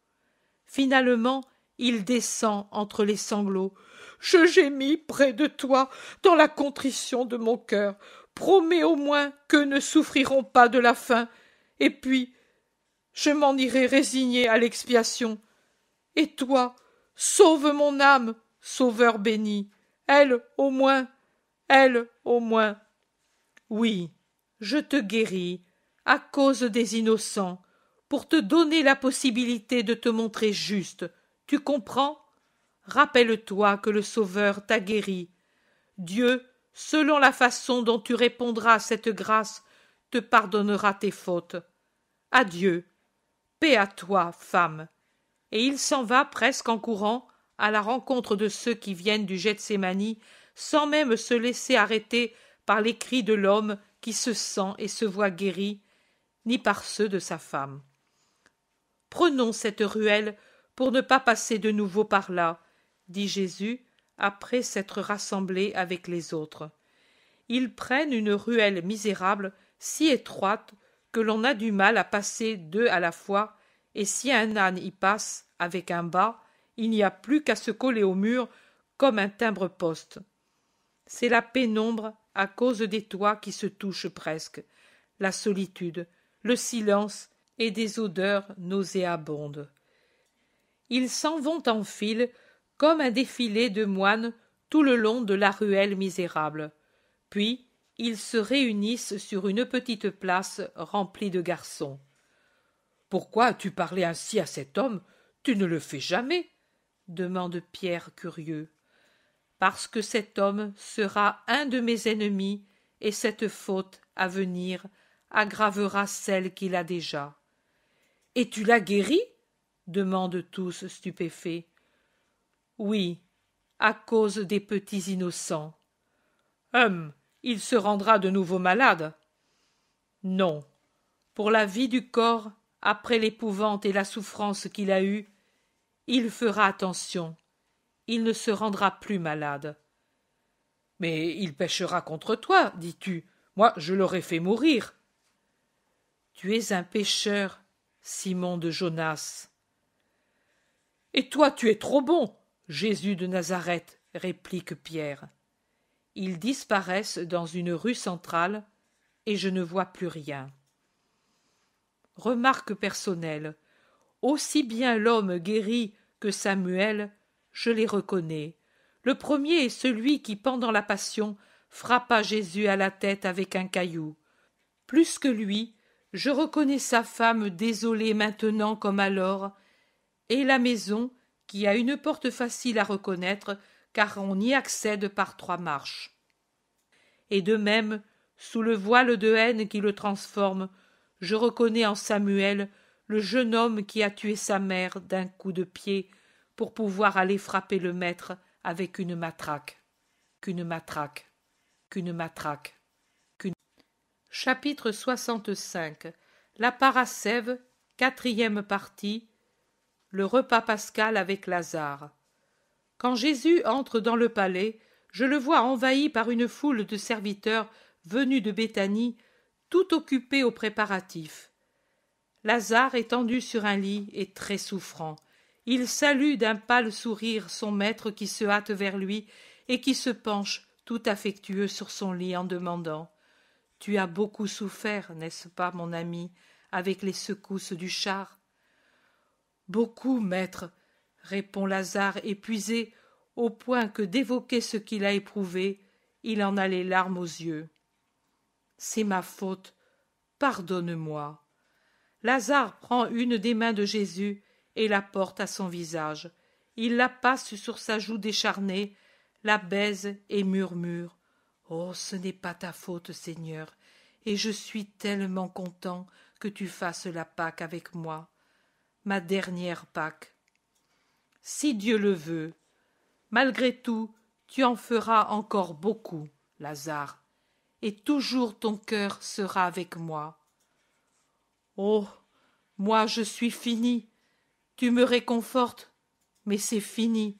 Finalement, il descend entre les sanglots. « Je gémis près de toi, dans la contrition de mon cœur. Promets au moins qu'eux ne souffriront pas de la faim. Et puis, je m'en irai résigner à l'expiation. Et toi, sauve mon âme, Sauveur béni. Elle, au moins, elle, au moins. Oui, je te guéris, à cause des innocents, pour te donner la possibilité de te montrer juste. Tu comprends? Rappelle-toi que le Sauveur t'a guéri. Dieu, selon la façon dont tu répondras à cette grâce, te pardonnera tes fautes. Adieu. Paix à toi, femme. Et il s'en va presque en courant à la rencontre de ceux qui viennent du Gethsémani, sans même se laisser arrêter par les cris de l'homme qui se sent et se voit guéri, ni par ceux de sa femme. Prenons cette ruelle pour ne pas passer de nouveau par là, dit Jésus, après s'être rassemblé avec les autres. Ils prennent une ruelle misérable, si étroite que l'on a du mal à passer deux à la fois, et si un âne y passe avec un bât, il n'y a plus qu'à se coller au mur comme un timbre-poste. C'est la pénombre à cause des toits qui se touchent presque, la solitude, le silence et des odeurs nauséabondes. Ils s'en vont en file comme un défilé de moines tout le long de la ruelle misérable. Puis ils se réunissent sur une petite place remplie de garçons. « Pourquoi as-tu parlé ainsi à cet homme? Tu ne le fais jamais » demande Pierre curieux. « Parce que cet homme sera un de mes ennemis, et cette faute, à venir, aggravera celle qu'il a déjà. »« Et tu l'as guéri » demandent tous stupéfaits. « Oui, à cause des petits innocents. »« Il se rendra de nouveau malade ?» ?»« Non. Pour la vie du corps, après l'épouvante et la souffrance qu'il a eue, il fera attention. Il ne se rendra plus malade. »« Mais il péchera contre toi, dis-tu. Moi, je l'aurais fait mourir. »« Tu es un pécheur, Simon de Jonas. »« Et toi, tu es trop bon, Jésus de Nazareth, » réplique Pierre. Ils disparaissent dans une rue centrale, et je ne vois plus rien. Remarque personnelle. Aussi bien l'homme guéri que Samuel, je les reconnais. Le premier est celui qui, pendant la Passion, frappa Jésus à la tête avec un caillou. Plus que lui, je reconnais sa femme désolée maintenant comme alors, et la maison qui a une porte facile à reconnaître, car on y accède par 3 marches. Et de même, sous le voile de haine qui le transforme, je reconnais en Samuel le jeune homme qui a tué sa mère d'un coup de pied pour pouvoir aller frapper le maître avec une matraque. Chapitre 65. La parascève, 4e partie. Le repas pascal avec Lazare. Quand Jésus entre dans le palais, je le vois envahi par une foule de serviteurs venus de Béthanie, tout occupés aux préparatifs. Lazare étendu sur un lit est très souffrant. Il salue d'un pâle sourire son maître qui se hâte vers lui et qui se penche tout affectueux sur son lit en demandant « Tu as beaucoup souffert, n'est-ce pas, mon ami, avec les secousses du char ?» « Beaucoup, maître, » répond Lazare épuisé au point que d'évoquer ce qu'il a éprouvé, il en a les larmes aux yeux. « C'est ma faute, pardonne-moi. » Lazare prend une des mains de Jésus et la porte à son visage. Il la passe sur sa joue décharnée, la baise et murmure « Oh, ce n'est pas ta faute, Seigneur, et je suis tellement content que tu fasses la Pâque avec moi. Ma dernière Pâque. Si Dieu le veut, malgré tout, tu en feras encore beaucoup, Lazare, et toujours ton cœur sera avec moi. Oh, moi je suis fini, tu me réconfortes, mais c'est fini,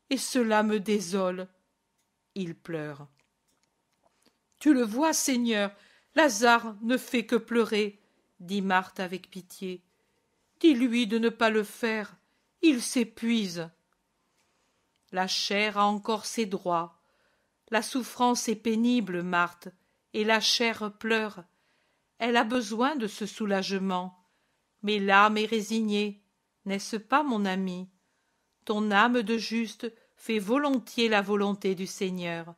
et cela me désole. Il pleure. Tu le vois, Seigneur, Lazare ne fait que pleurer, dit Marthe avec pitié. Dis-lui de ne pas le faire, il s'épuise. La chair a encore ses droits. La souffrance est pénible, Marthe, et la chair pleure. Elle a besoin de ce soulagement. Mais l'âme est résignée, n'est-ce pas, mon ami? Ton âme de juste fait volontiers la volonté du Seigneur.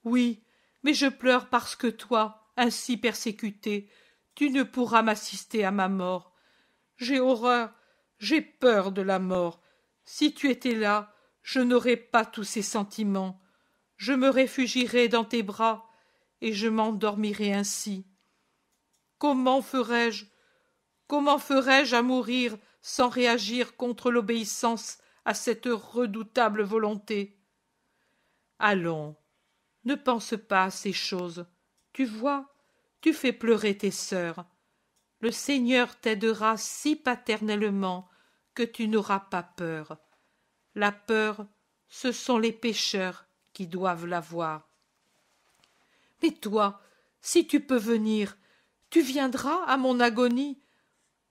Oui, mais je pleure parce que toi, ainsi persécuté, tu ne pourras m'assister à ma mort. J'ai horreur, j'ai peur de la mort. Si tu étais là, je n'aurais pas tous ces sentiments. Je me réfugierais dans tes bras, et je m'endormirais ainsi. Comment ferais-je à mourir sans réagir contre l'obéissance à cette redoutable volonté? Allons, ne pense pas à ces choses. Tu vois, tu fais pleurer tes sœurs. Le Seigneur t'aidera si paternellement que tu n'auras pas peur. La peur, ce sont les pécheurs qui doivent l'avoir. Mais toi, si tu peux venir, tu viendras à mon agonie.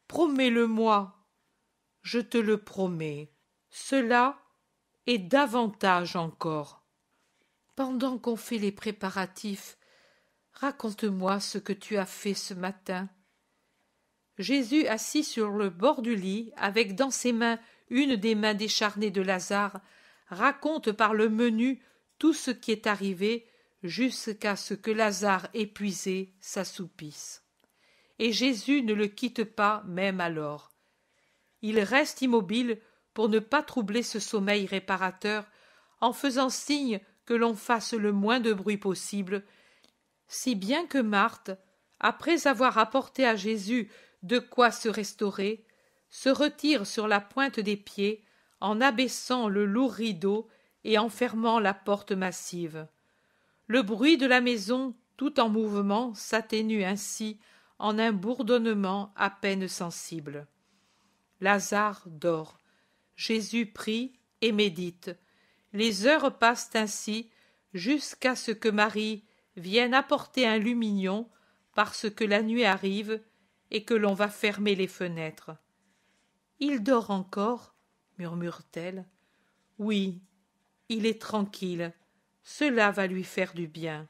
Promets-le-moi. Je te le promets. Cela et davantage encore. Pendant qu'on fait les préparatifs, raconte-moi ce que tu as fait ce matin. Jésus, assis sur le bord du lit, avec dans ses mains une des mains décharnées de Lazare, raconte par le menu tout ce qui est arrivé jusqu'à ce que Lazare, épuisé, s'assoupisse. Et Jésus ne le quitte pas même alors. Il reste immobile pour ne pas troubler ce sommeil réparateur, en faisant signe que l'on fasse le moins de bruit possible, si bien que Marthe, après avoir apporté à Jésus de quoi se restaurer, se retire sur la pointe des pieds en abaissant le lourd rideau et en fermant la porte massive. Le bruit de la maison, tout en mouvement, s'atténue ainsi en un bourdonnement à peine sensible. Lazare dort. Jésus prie et médite. Les heures passent ainsi jusqu'à ce que Marie vienne apporter un lumignon parce que la nuit arrive et que l'on va fermer les fenêtres. « Il dort encore » murmure-t-elle. « Oui, il est tranquille, cela va lui faire du bien. »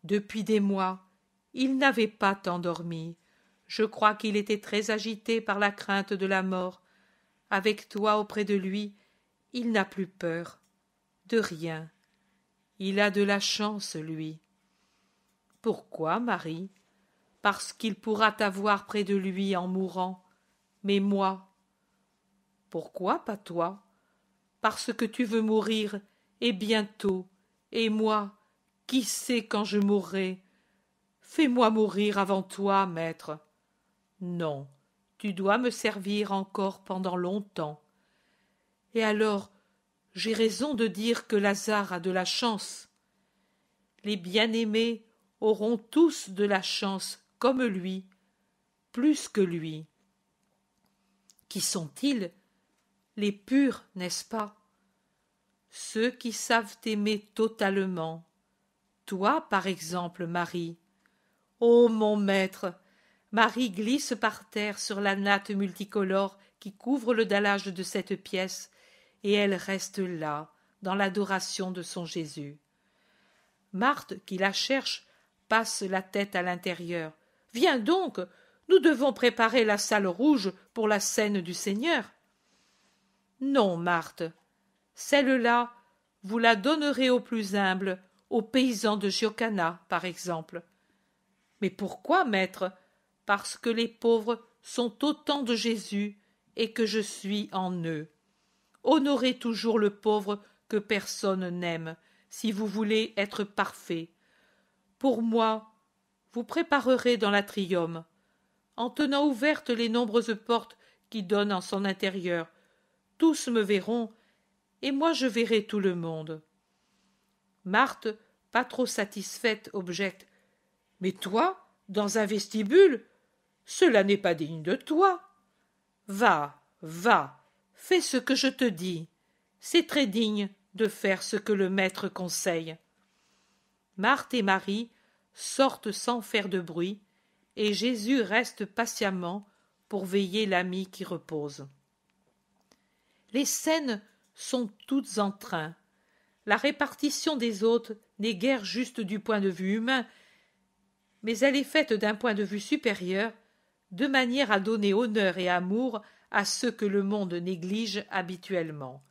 Depuis des mois, il n'avait pas tant dormi. Je crois qu'il était très agité par la crainte de la mort. Avec toi auprès de lui, il n'a plus peur. De rien. Il a de la chance, lui. Pourquoi, Marie? Parce qu'il pourra t'avoir près de lui en mourant. Mais moi? Pourquoi pas toi? Parce que tu veux mourir, et bientôt, et moi, qui sait quand je mourrai? Fais-moi mourir avant toi, maître. Non, tu dois me servir encore pendant longtemps. Et alors, j'ai raison de dire que Lazare a de la chance. Les bien-aimés auront tous de la chance, comme lui, plus que lui. Qui sont-ils? Les purs, n'est-ce pas? Ceux qui savent aimer totalement. Toi, par exemple, Marie. Ô mon maître! Marie glisse par terre sur la natte multicolore qui couvre le dallage de cette pièce, et elle reste là, dans l'adoration de son Jésus. Marthe, qui la cherche, passe la tête à l'intérieur. « Viens donc, nous devons préparer la salle rouge pour la scène du Seigneur. » Non, Marthe, celle-là, vous la donnerez aux plus humbles, aux paysans de Giocana, par exemple. Mais pourquoi, maître? Parce que les pauvres sont autant de Jésus et que je suis en eux. Honorez toujours le pauvre que personne n'aime, si vous voulez être parfait. Pour moi, vous préparerez dans l'atrium, en tenant ouvertes les nombreuses portes qui donnent en son intérieur. Tous me verront, et moi je verrai tout le monde. Marthe, pas trop satisfaite, objecte. Mais toi, dans un vestibule, cela n'est pas digne de toi. Va, va, fais ce que je te dis. C'est très digne de faire ce que le maître conseille. Marthe et Marie sortent sans faire de bruit, et Jésus reste patiemment pour veiller l'ami qui repose. Les scènes sont toutes en train. La répartition des hôtes n'est guère juste du point de vue humain, mais elle est faite d'un point de vue supérieur, de manière à donner honneur et amour à ceux que le monde néglige habituellement.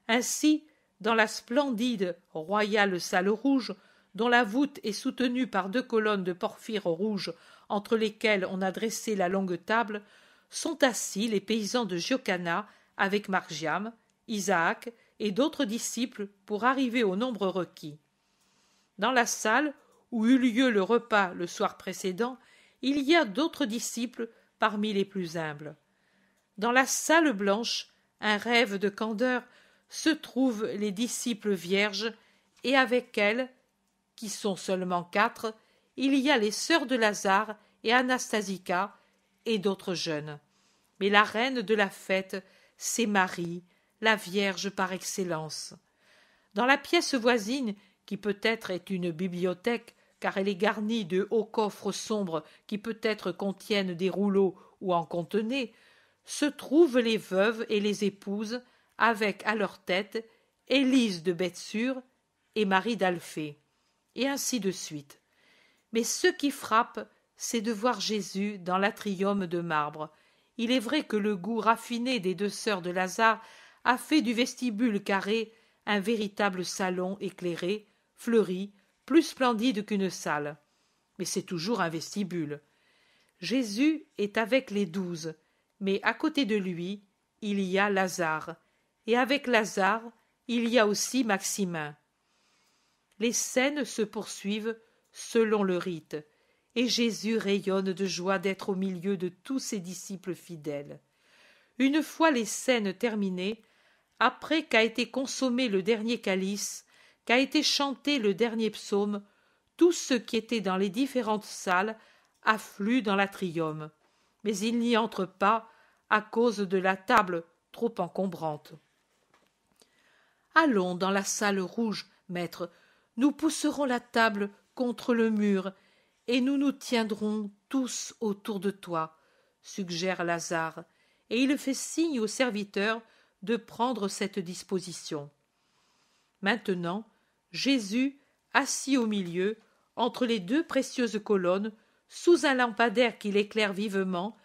Ainsi, dans la splendide royale salle rouge, dont la voûte est soutenue par 2 colonnes de porphyre rouge entre lesquelles on a dressé la longue table, sont assis les paysans de Giocana avec Margiam, Isaac et d'autres disciples pour arriver au nombre requis. Dans la salle où eut lieu le repas le soir précédent, il y a d'autres disciples parmi les plus humbles. Dans la salle blanche, un rêve de candeur, se trouvent les disciples vierges, et avec elles, qui sont seulement 4, il y a les sœurs de Lazare et Anastasica, et d'autres jeunes. Mais la reine de la fête, c'est Marie, la Vierge par excellence. Dans la pièce voisine, qui peut-être est une bibliothèque, car elle est garnie de hauts coffres sombres qui peut-être contiennent des rouleaux ou en contenaient, se trouvent les veuves et les épouses, avec à leur tête Élise de Bethsure et Marie d'Alphée, et ainsi de suite. Mais ce qui frappe, c'est de voir Jésus dans l'atrium de marbre. Il est vrai que le goût raffiné des 2 sœurs de Lazare a fait du vestibule carré un véritable salon éclairé, fleuri, plus splendide qu'une salle. Mais c'est toujours un vestibule. Jésus est avec les 12, mais à côté de lui, il y a Lazare, et avec Lazare, il y a aussi Maximin. Les scènes se poursuivent selon le rite, et Jésus rayonne de joie d'être au milieu de tous ses disciples fidèles. Une fois les scènes terminées, après qu'a été consommé le dernier calice, qu'a été chanté le dernier psaume, tous ceux qui étaient dans les différentes salles affluent dans l'atrium, mais ils n'y entrent pas à cause de la table trop encombrante. Allons dans la salle rouge, maître, nous pousserons la table contre le mur, et nous nous tiendrons tous autour de toi, suggère Lazare, et il fait signe aux serviteurs de prendre cette disposition. Maintenant, Jésus, assis au milieu, entre les 2 précieuses colonnes, sous un lampadaire qui l'éclaire vivement,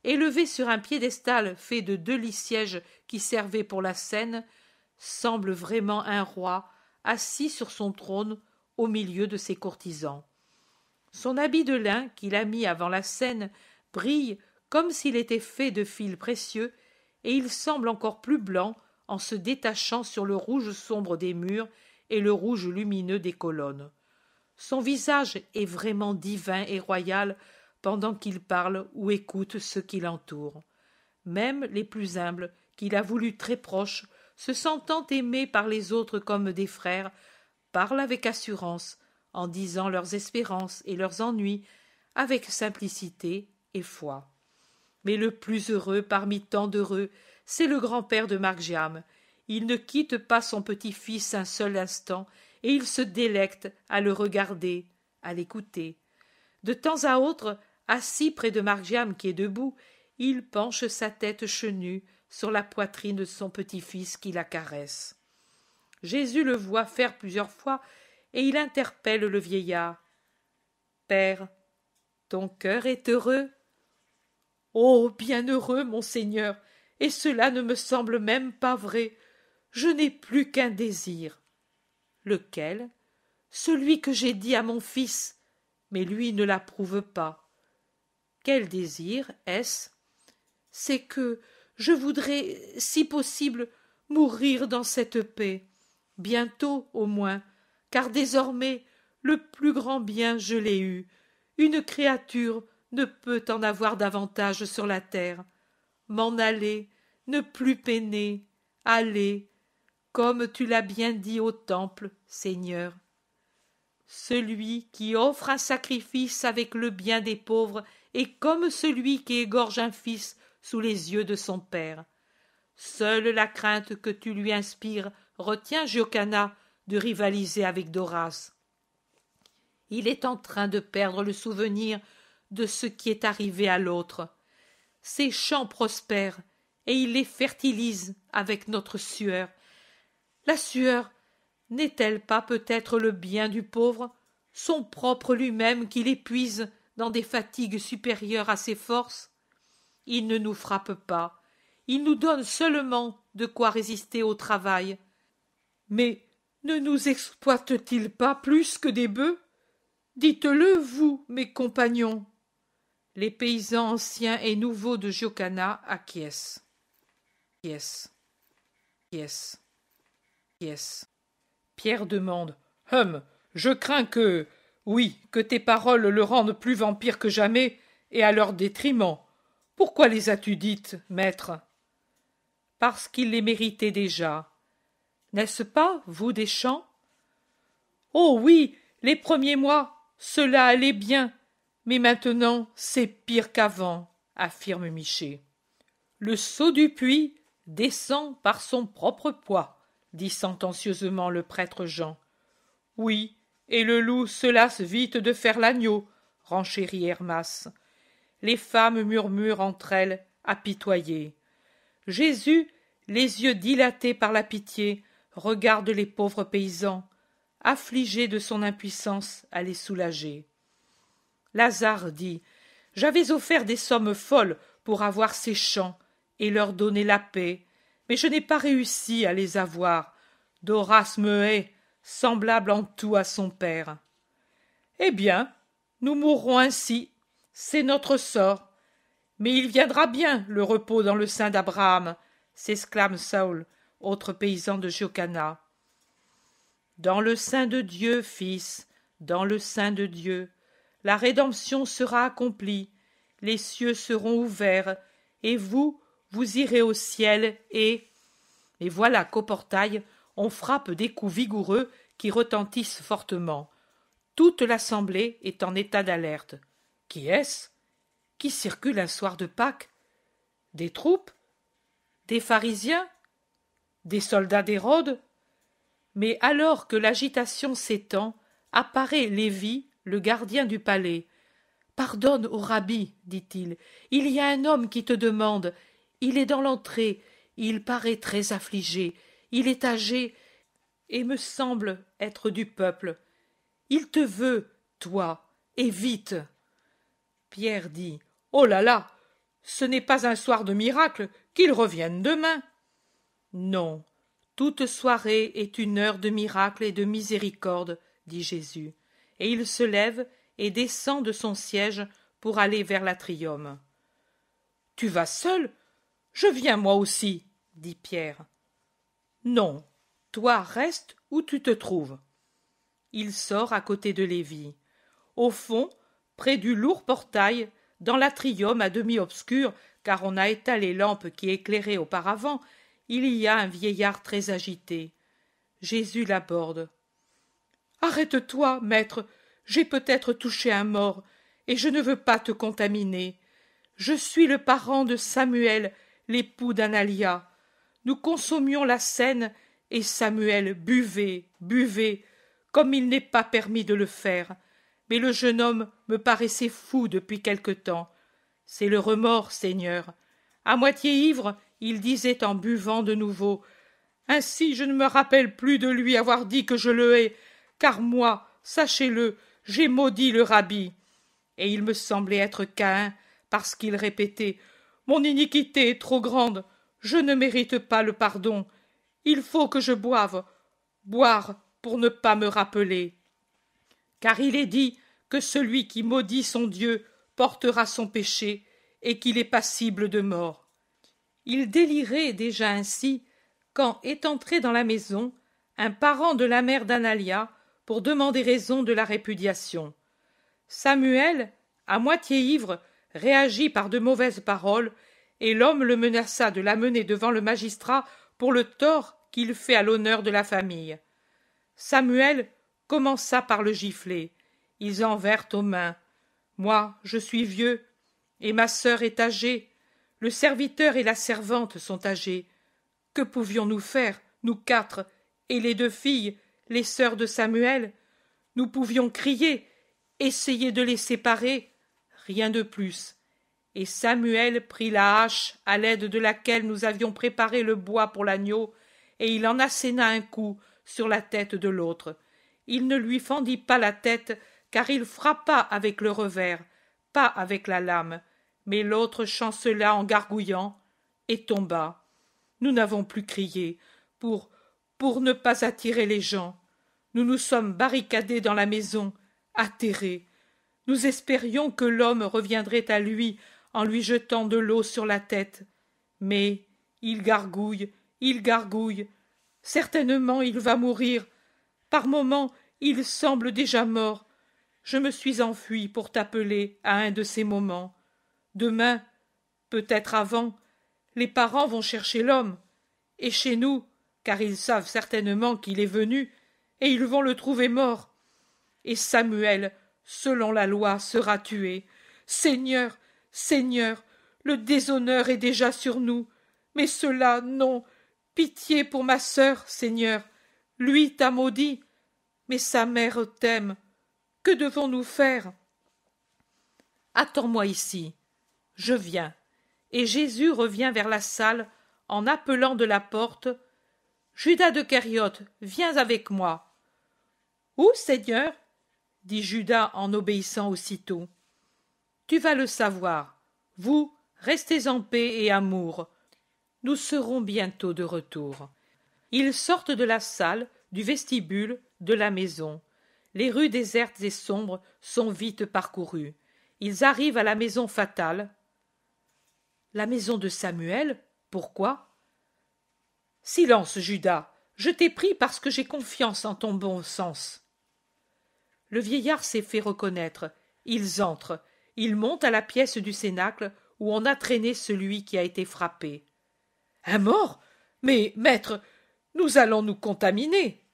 élevé sur un piédestal fait de 2 lits-sièges qui servaient pour la scène, semble vraiment un roi assis sur son trône au milieu de ses courtisans. Son habit de lin qu'il a mis avant la scène brille comme s'il était fait de fils précieux, et il semble encore plus blanc en se détachant sur le rouge sombre des murs et le rouge lumineux des colonnes. Son visage est vraiment divin et royal pendant qu'il parle ou écoute ceux qui l'entourent. Même les plus humbles, qu'il a voulu très proches, se sentant aimés par les autres comme des frères, parlent avec assurance, en disant leurs espérances et leurs ennuis, avec simplicité et foi. Mais le plus heureux parmi tant d'heureux, c'est le grand-père de Marc-Jam. Il ne quitte pas son petit-fils un seul instant, et il se délecte à le regarder, à l'écouter. De temps à autre, assis près de Marc-Jam qui est debout, il penche sa tête chenue sur la poitrine de son petit-fils qui la caresse. Jésus le voit faire plusieurs fois, et il interpelle le vieillard. « Père, ton cœur est heureux ?»« Oh, bien heureux, mon Seigneur, et cela ne me semble même pas vrai. Je n'ai plus qu'un désir. »« Lequel ? » ?»« Celui que j'ai dit à mon fils, mais lui ne l'approuve pas. »« Quel désir est-ce ? » ?»« C'est que je voudrais, si possible, mourir dans cette paix, bientôt au moins, car désormais le plus grand bien je l'ai eu. Une créature ne peut en avoir davantage sur la terre. M'en aller, ne plus peiner, aller, comme tu l'as bien dit au temple, Seigneur. Celui qui offre un sacrifice avec le bien des pauvres est comme celui qui égorge un fils sous les yeux de son père. Seule la crainte que tu lui inspires retient Giocana de rivaliser avec Doras. Il est en train de perdre le souvenir de ce qui est arrivé à l'autre. Ses champs prospèrent, et il les fertilise avec notre sueur. La sueur n'est-elle pas peut-être le bien du pauvre, son propre lui-même qui l'épuise dans des fatigues supérieures à ses forces? Il ne nous frappe pas, il nous donne seulement de quoi résister au travail. Mais ne nous exploite-t-il pas plus que des bœufs? Dites-le, vous, mes compagnons. Les paysans anciens et nouveaux de Giocana acquiescent. Pierre demande. Je crains que. Oui, que tes paroles le rendent plus vampire que jamais, et à leur détriment. Pourquoi les as-tu dites, maître? Parce qu'il les méritait déjà. N'est-ce pas, vous, Deschamps? Oh oui, les premiers mois, cela allait bien, mais maintenant c'est pire qu'avant, affirme Miché. Le seau du puits descend par son propre poids, dit sentencieusement le prêtre Jean. Oui, et le loup se lasse vite de faire l'agneau, renchérit Hermas. Les femmes murmurent entre elles, apitoyées. Jésus, les yeux dilatés par la pitié, regarde les pauvres paysans, affligé de son impuissance à les soulager. Lazare dit. J'avais offert des sommes folles pour avoir ces champs et leur donner la paix, mais je n'ai pas réussi à les avoir. Doras me hait, semblable en tout à son père. Eh bien, nous mourrons ainsi, c'est notre sort. Mais il viendra bien le repos dans le sein d'Abraham, s'exclame Saül, autre paysan de Giocana. Dans le sein de Dieu, fils, dans le sein de Dieu, la rédemption sera accomplie, les cieux seront ouverts, et vous, vous irez au ciel, et voilà qu'au portail, on frappe des coups vigoureux qui retentissent fortement. Toute l'assemblée est en état d'alerte. Qui est-ce? Qui circule un soir de Pâques? Des troupes? Des pharisiens? Des soldats d'Hérode? Mais alors que l'agitation s'étend, apparaît Lévi, le gardien du palais. « Pardonne au rabbi, dit-il, il y a un homme qui te demande. Il est dans l'entrée, il paraît très affligé, il est âgé et me semble être du peuple. Il te veut, toi, et vite. » Pierre dit. « Oh là là, ce n'est pas un soir de miracle, qu'il revienne demain. » Non, toute soirée est une heure de miracle et de miséricorde, dit Jésus, et il se lève et descend de son siège pour aller vers l'atrium. « Tu vas seul? Je viens moi aussi, dit Pierre. Non, toi reste où tu te trouves. Il sort à côté de Lévi. Au fond, près du lourd portail, dans l'atrium à demi obscur, car on a éteint les lampes qui éclairaient auparavant, il y a un vieillard très agité. Jésus l'aborde. Arrête-toi, maître, j'ai peut-être touché un mort, et je ne veux pas te contaminer. Je suis le parent de Samuel, l'époux d'Analia. Nous consommions la scène, et Samuel buvait, buvait, comme il n'est pas permis de le faire. Mais le jeune homme me paraissait fou depuis quelque temps. C'est le remords, Seigneur. À moitié ivre, il disait en buvant de nouveau « Ainsi je ne me rappelle plus de lui avoir dit que je le hais, car moi, sachez-le, j'ai maudit le rabbi. » Et il me semblait être Caïn, parce qu'il répétait « Mon iniquité est trop grande, je ne mérite pas le pardon. Il faut que je boive, boire pour ne pas me rappeler. » Car il est dit que celui qui maudit son Dieu portera son péché, et qu'il est passible de mort. Il délirait déjà ainsi, quand est entré dans la maison un parent de la mère d'Analia pour demander raison de la répudiation. Samuel, à moitié ivre, réagit par de mauvaises paroles, et l'homme le menaça de l'amener devant le magistrat pour le tort qu'il fait à l'honneur de la famille. Samuel commença par le gifler. Ils en vinrent aux mains. Moi, je suis vieux, et ma sœur est âgée. Le serviteur et la servante sont âgés. Que pouvions-nous faire, nous quatre, et les deux filles, les sœurs de Samuel? Nous pouvions crier, essayer de les séparer, rien de plus. Et Samuel prit la hache à l'aide de laquelle nous avions préparé le bois pour l'agneau, et il en asséna un coup sur la tête de l'autre. Il ne lui fendit pas la tête, car il frappa avec le revers, pas avec la lame, mais l'autre chancela en gargouillant, et tomba. Nous n'avons plus crié, pour ne pas attirer les gens. Nous nous sommes barricadés dans la maison, atterrés. Nous espérions que l'homme reviendrait à lui en lui jetant de l'eau sur la tête. Mais il gargouille, certainement il va mourir. Par moments, il semble déjà mort. Je me suis enfui pour t'appeler à un de ces moments. Demain, peut-être avant, les parents vont chercher l'homme, et chez nous, car ils savent certainement qu'il est venu, et ils vont le trouver mort. Et Samuel, selon la loi, sera tué. Seigneur, Seigneur, le déshonneur est déjà sur nous. Mais cela, non. Pitié pour ma sœur, Seigneur. Lui t'a maudit, mais sa mère t'aime. Que devons-nous faire? Attends-moi ici. Je viens. Et Jésus revient vers la salle en appelant de la porte « Judas de Kériote, viens avec moi. »« Où, Seigneur ?» dit Judas en obéissant aussitôt. « Tu vas le savoir. Vous, restez en paix et amour. Nous serons bientôt de retour. » Ils sortent de la salle, du vestibule, de la maison. Les rues désertes et sombres sont vite parcourues. Ils arrivent à la maison fatale. La maison de Samuel? Pourquoi? Silence, Judas, je t'ai pris parce que j'ai confiance en ton bon sens. Le vieillard s'est fait reconnaître. Ils entrent. Ils montent à la pièce du cénacle où on a traîné celui qui a été frappé. Un mort? Mais, maître, nous allons nous contaminer.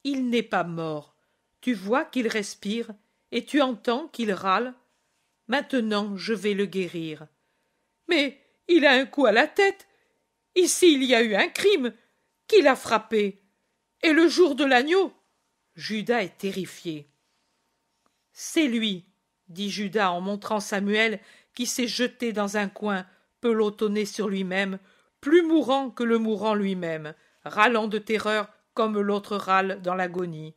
Il n'est pas mort. Tu vois qu'il respire et tu entends qu'il râle. Maintenant, je vais le guérir. Mais il a un coup à la tête. Ici, il y a eu un crime. Qui l'a frappé? Et le jour de l'agneau? Judas est terrifié. C'est lui, dit Judas en montrant Samuel qui s'est jeté dans un coin, pelotonné sur lui-même, plus mourant que le mourant lui-même, râlant de terreur comme l'autre râle dans l'agonie.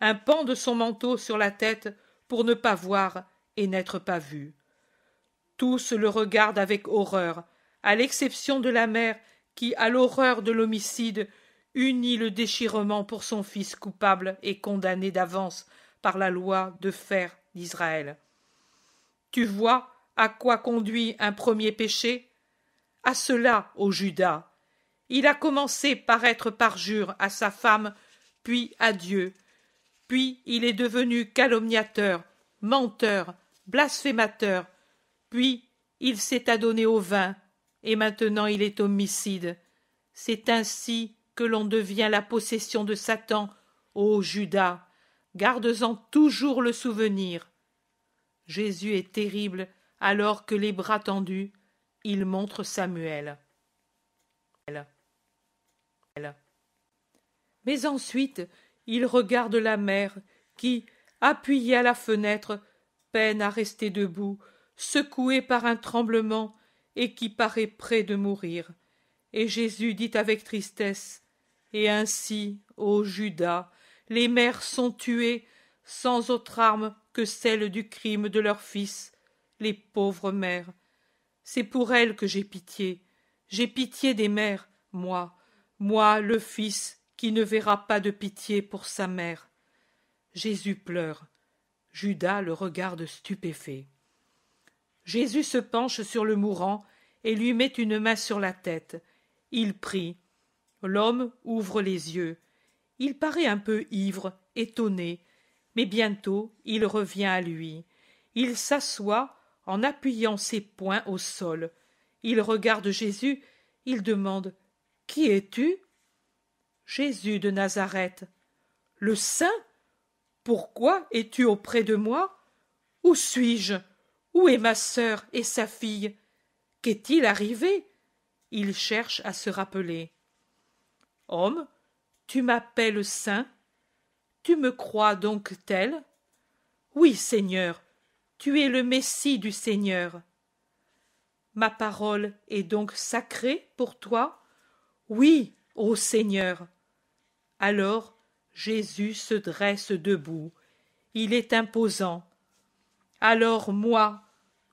Un pan de son manteau sur la tête pour ne pas voir et n'être pas vu. Tous le regardent avec horreur, à l'exception de la mère qui, à l'horreur de l'homicide, unit le déchirement pour son fils coupable et condamné d'avance par la loi de fer d'Israël. Tu vois à quoi conduit un premier péché? à cela, ô Judas. Il a commencé par être parjure à sa femme, puis à Dieu. Puis il est devenu calomniateur, menteur, blasphémateur. Puis il s'est adonné au vin, et maintenant il est homicide. C'est ainsi que l'on devient la possession de Satan, ô Judas. Garde-en toujours le souvenir. Jésus est terrible alors que les bras tendus, il montre Samuel. Mais ensuite, il regarde la mère qui, appuyée à la fenêtre, peine à rester debout, secouée par un tremblement et qui paraît près de mourir. Et Jésus dit avec tristesse, « Et ainsi, ô Judas, les mères sont tuées sans autre arme que celle du crime de leur fils, les pauvres mères. C'est pour elles que j'ai pitié des mères, moi, le fils qui ne verra pas de pitié pour sa mère. » Jésus pleure. Judas le regarde stupéfait. Jésus se penche sur le mourant et lui met une main sur la tête. Il prie. L'homme ouvre les yeux. Il paraît un peu ivre, étonné, mais bientôt il revient à lui. Il s'assoit en appuyant ses poings au sol. Il regarde Jésus, il demande « Qui es-tu » ? Jésus de Nazareth. « Le Saint ? Pourquoi es-tu auprès de moi ? Où suis-je ? Où est ma sœur et sa fille ? Qu'est-il arrivé ?» Il cherche à se rappeler. « Homme, tu m'appelles saint ? Tu me crois donc tel ? Oui, Seigneur, tu es le Messie du Seigneur. Ma parole est donc sacrée pour toi ? Oui, ô Seigneur. » Alors Jésus se dresse debout. Il est imposant. « Alors moi,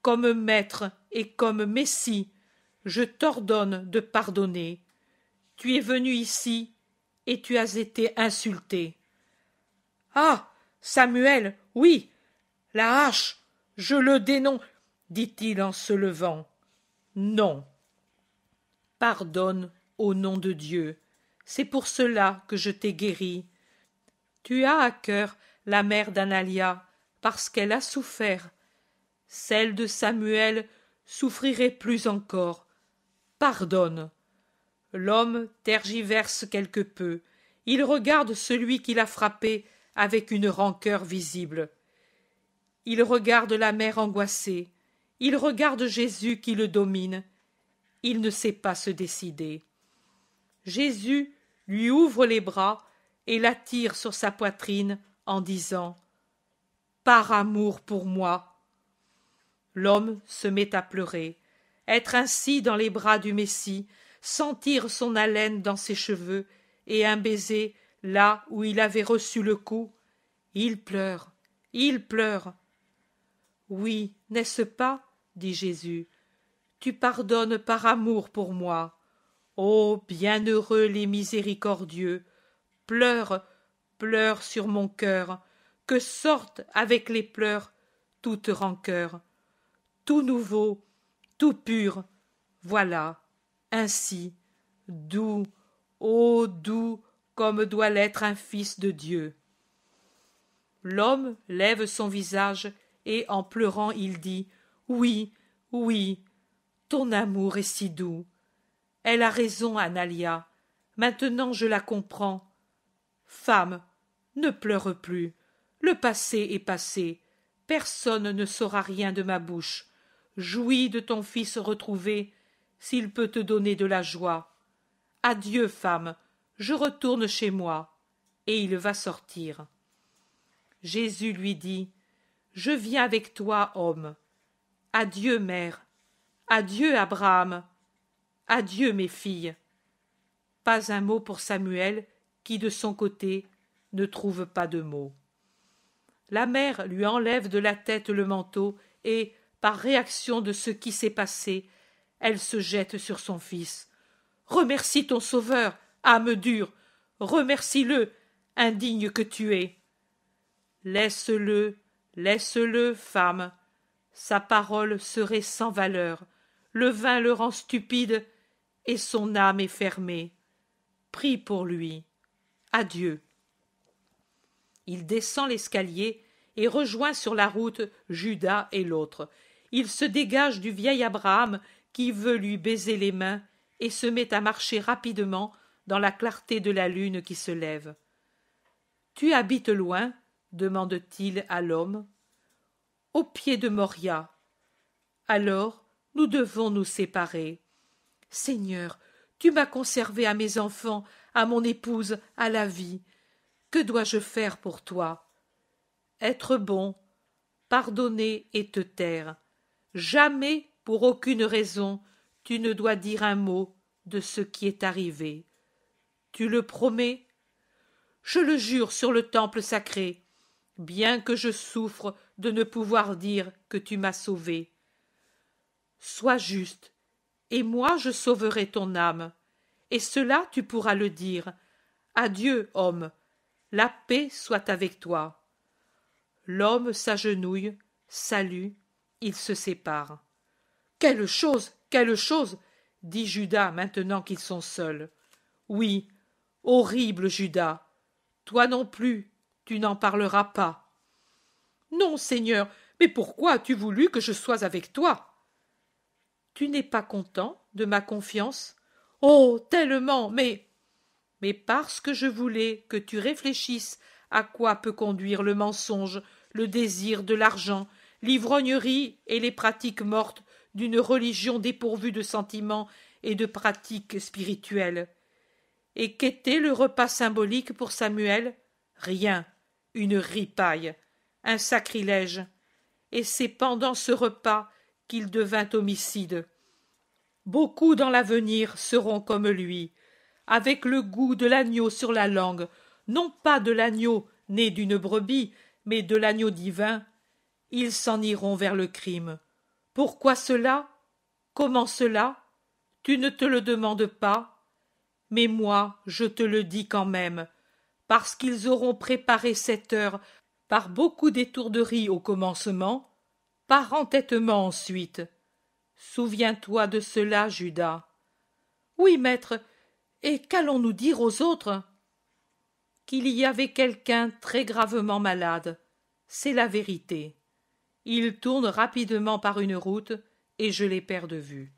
comme maître et comme Messie, je t'ordonne de pardonner. Tu es venu ici et tu as été insulté. »« Ah, Samuel, oui, la hache, je le dénonce, » dit-il en se levant. « Non. Pardonne au nom de Dieu. C'est pour cela que je t'ai guéri. Tu as à cœur la mère d'Analia, parce qu'elle a souffert. Celle de Samuel souffrirait plus encore. Pardonne. » L'homme tergiverse quelque peu. Il regarde celui qui l'a frappé avec une rancœur visible. Il regarde la mère angoissée. Il regarde Jésus qui le domine. Il ne sait pas se décider. Jésus lui ouvre les bras et l'attire sur sa poitrine en disant « Par amour pour moi !» L'homme se met à pleurer. Être ainsi dans les bras du Messie, sentir son haleine dans ses cheveux et un baiser là où il avait reçu le coup, il pleure, il pleure. « Oui, n'est-ce pas, dit Jésus, tu pardonnes par amour pour moi. Ô bienheureux les miséricordieux, pleure, pleure sur mon cœur, que sorte avec les pleurs toute rancœur. Tout nouveau, tout pur, voilà, ainsi, doux, ô doux, comme doit l'être un fils de Dieu. » L'homme lève son visage et en pleurant il dit « Oui, oui, ton amour est si doux. Elle a raison, Analia, maintenant je la comprends. Femme, ne pleure plus, le passé est passé, personne ne saura rien de ma bouche. Jouis de ton fils retrouvé, s'il peut te donner de la joie. Adieu, femme, je retourne chez moi. » Et il va sortir. Jésus lui dit « Je viens avec toi, homme. Adieu, mère. Adieu, Abraham. Adieu, mes filles. » Pas un mot pour Samuel, qui, de son côté, ne trouve pas de mots. La mère lui enlève de la tête le manteau et, par réaction de ce qui s'est passé, elle se jette sur son fils. « Remercie ton sauveur, âme dure, remercie-le, indigne que tu es. » « Laisse-le, laisse-le, femme. Sa parole serait sans valeur. le vin le rend stupide, et son âme est fermée. Prie pour lui. Adieu. Il descend l'escalier et rejoint sur la route Judas et l'autre. Il se dégage du vieil Abraham qui veut lui baiser les mains et se met à marcher rapidement dans la clarté de la lune qui se lève. « Tu habites loin ?» demande-t-il à l'homme. « Au pied de Moria. »« Alors, nous devons nous séparer. »« Seigneur, tu m'as conservé à mes enfants, à mon épouse, à la vie. Que dois-je faire pour toi? » Être bon, pardonner et te taire. Jamais, pour aucune raison, tu ne dois dire un mot de ce qui est arrivé. Tu le promets? Je le jure sur le temple sacré, bien que je souffre de ne pouvoir dire que tu m'as sauvé. Sois juste, et moi je sauverai ton âme, et cela tu pourras le dire. Adieu, homme, la paix soit avec toi. L'homme s'agenouille, salue, ils se séparent. Quelle chose, dit Judas maintenant qu'ils sont seuls. Oui, horrible Judas, toi non plus, tu n'en parleras pas. Non, Seigneur, mais pourquoi as-tu voulu que je sois avec toi? Tu n'es pas content de ma confiance? Oh, tellement, mais parce que je voulais que tu réfléchisses à quoi peut conduire le mensonge, le désir de l'argent, l'ivrognerie et les pratiques mortes d'une religion dépourvue de sentiments et de pratiques spirituelles. Et qu'était le repas symbolique pour Samuel? Rien, une ripaille, un sacrilège. Et c'est pendant ce repas qu'il devint homicide. Beaucoup dans l'avenir seront comme lui, avec le goût de l'agneau sur la langue, non pas de l'agneau né d'une brebis, mais de l'agneau divin. Ils s'en iront vers le crime. Pourquoi cela? Comment cela? Tu ne te le demandes pas? Mais moi, je te le dis quand même, parce qu'ils auront préparé cette heure par beaucoup d'étourderies au commencement, par entêtement ensuite. Souviens-toi de cela, Judas. Oui, maître, et qu'allons-nous dire aux autres? Qu'il y avait quelqu'un très gravement malade. C'est la vérité. Il tourne rapidement par une route, et je les perds de vue.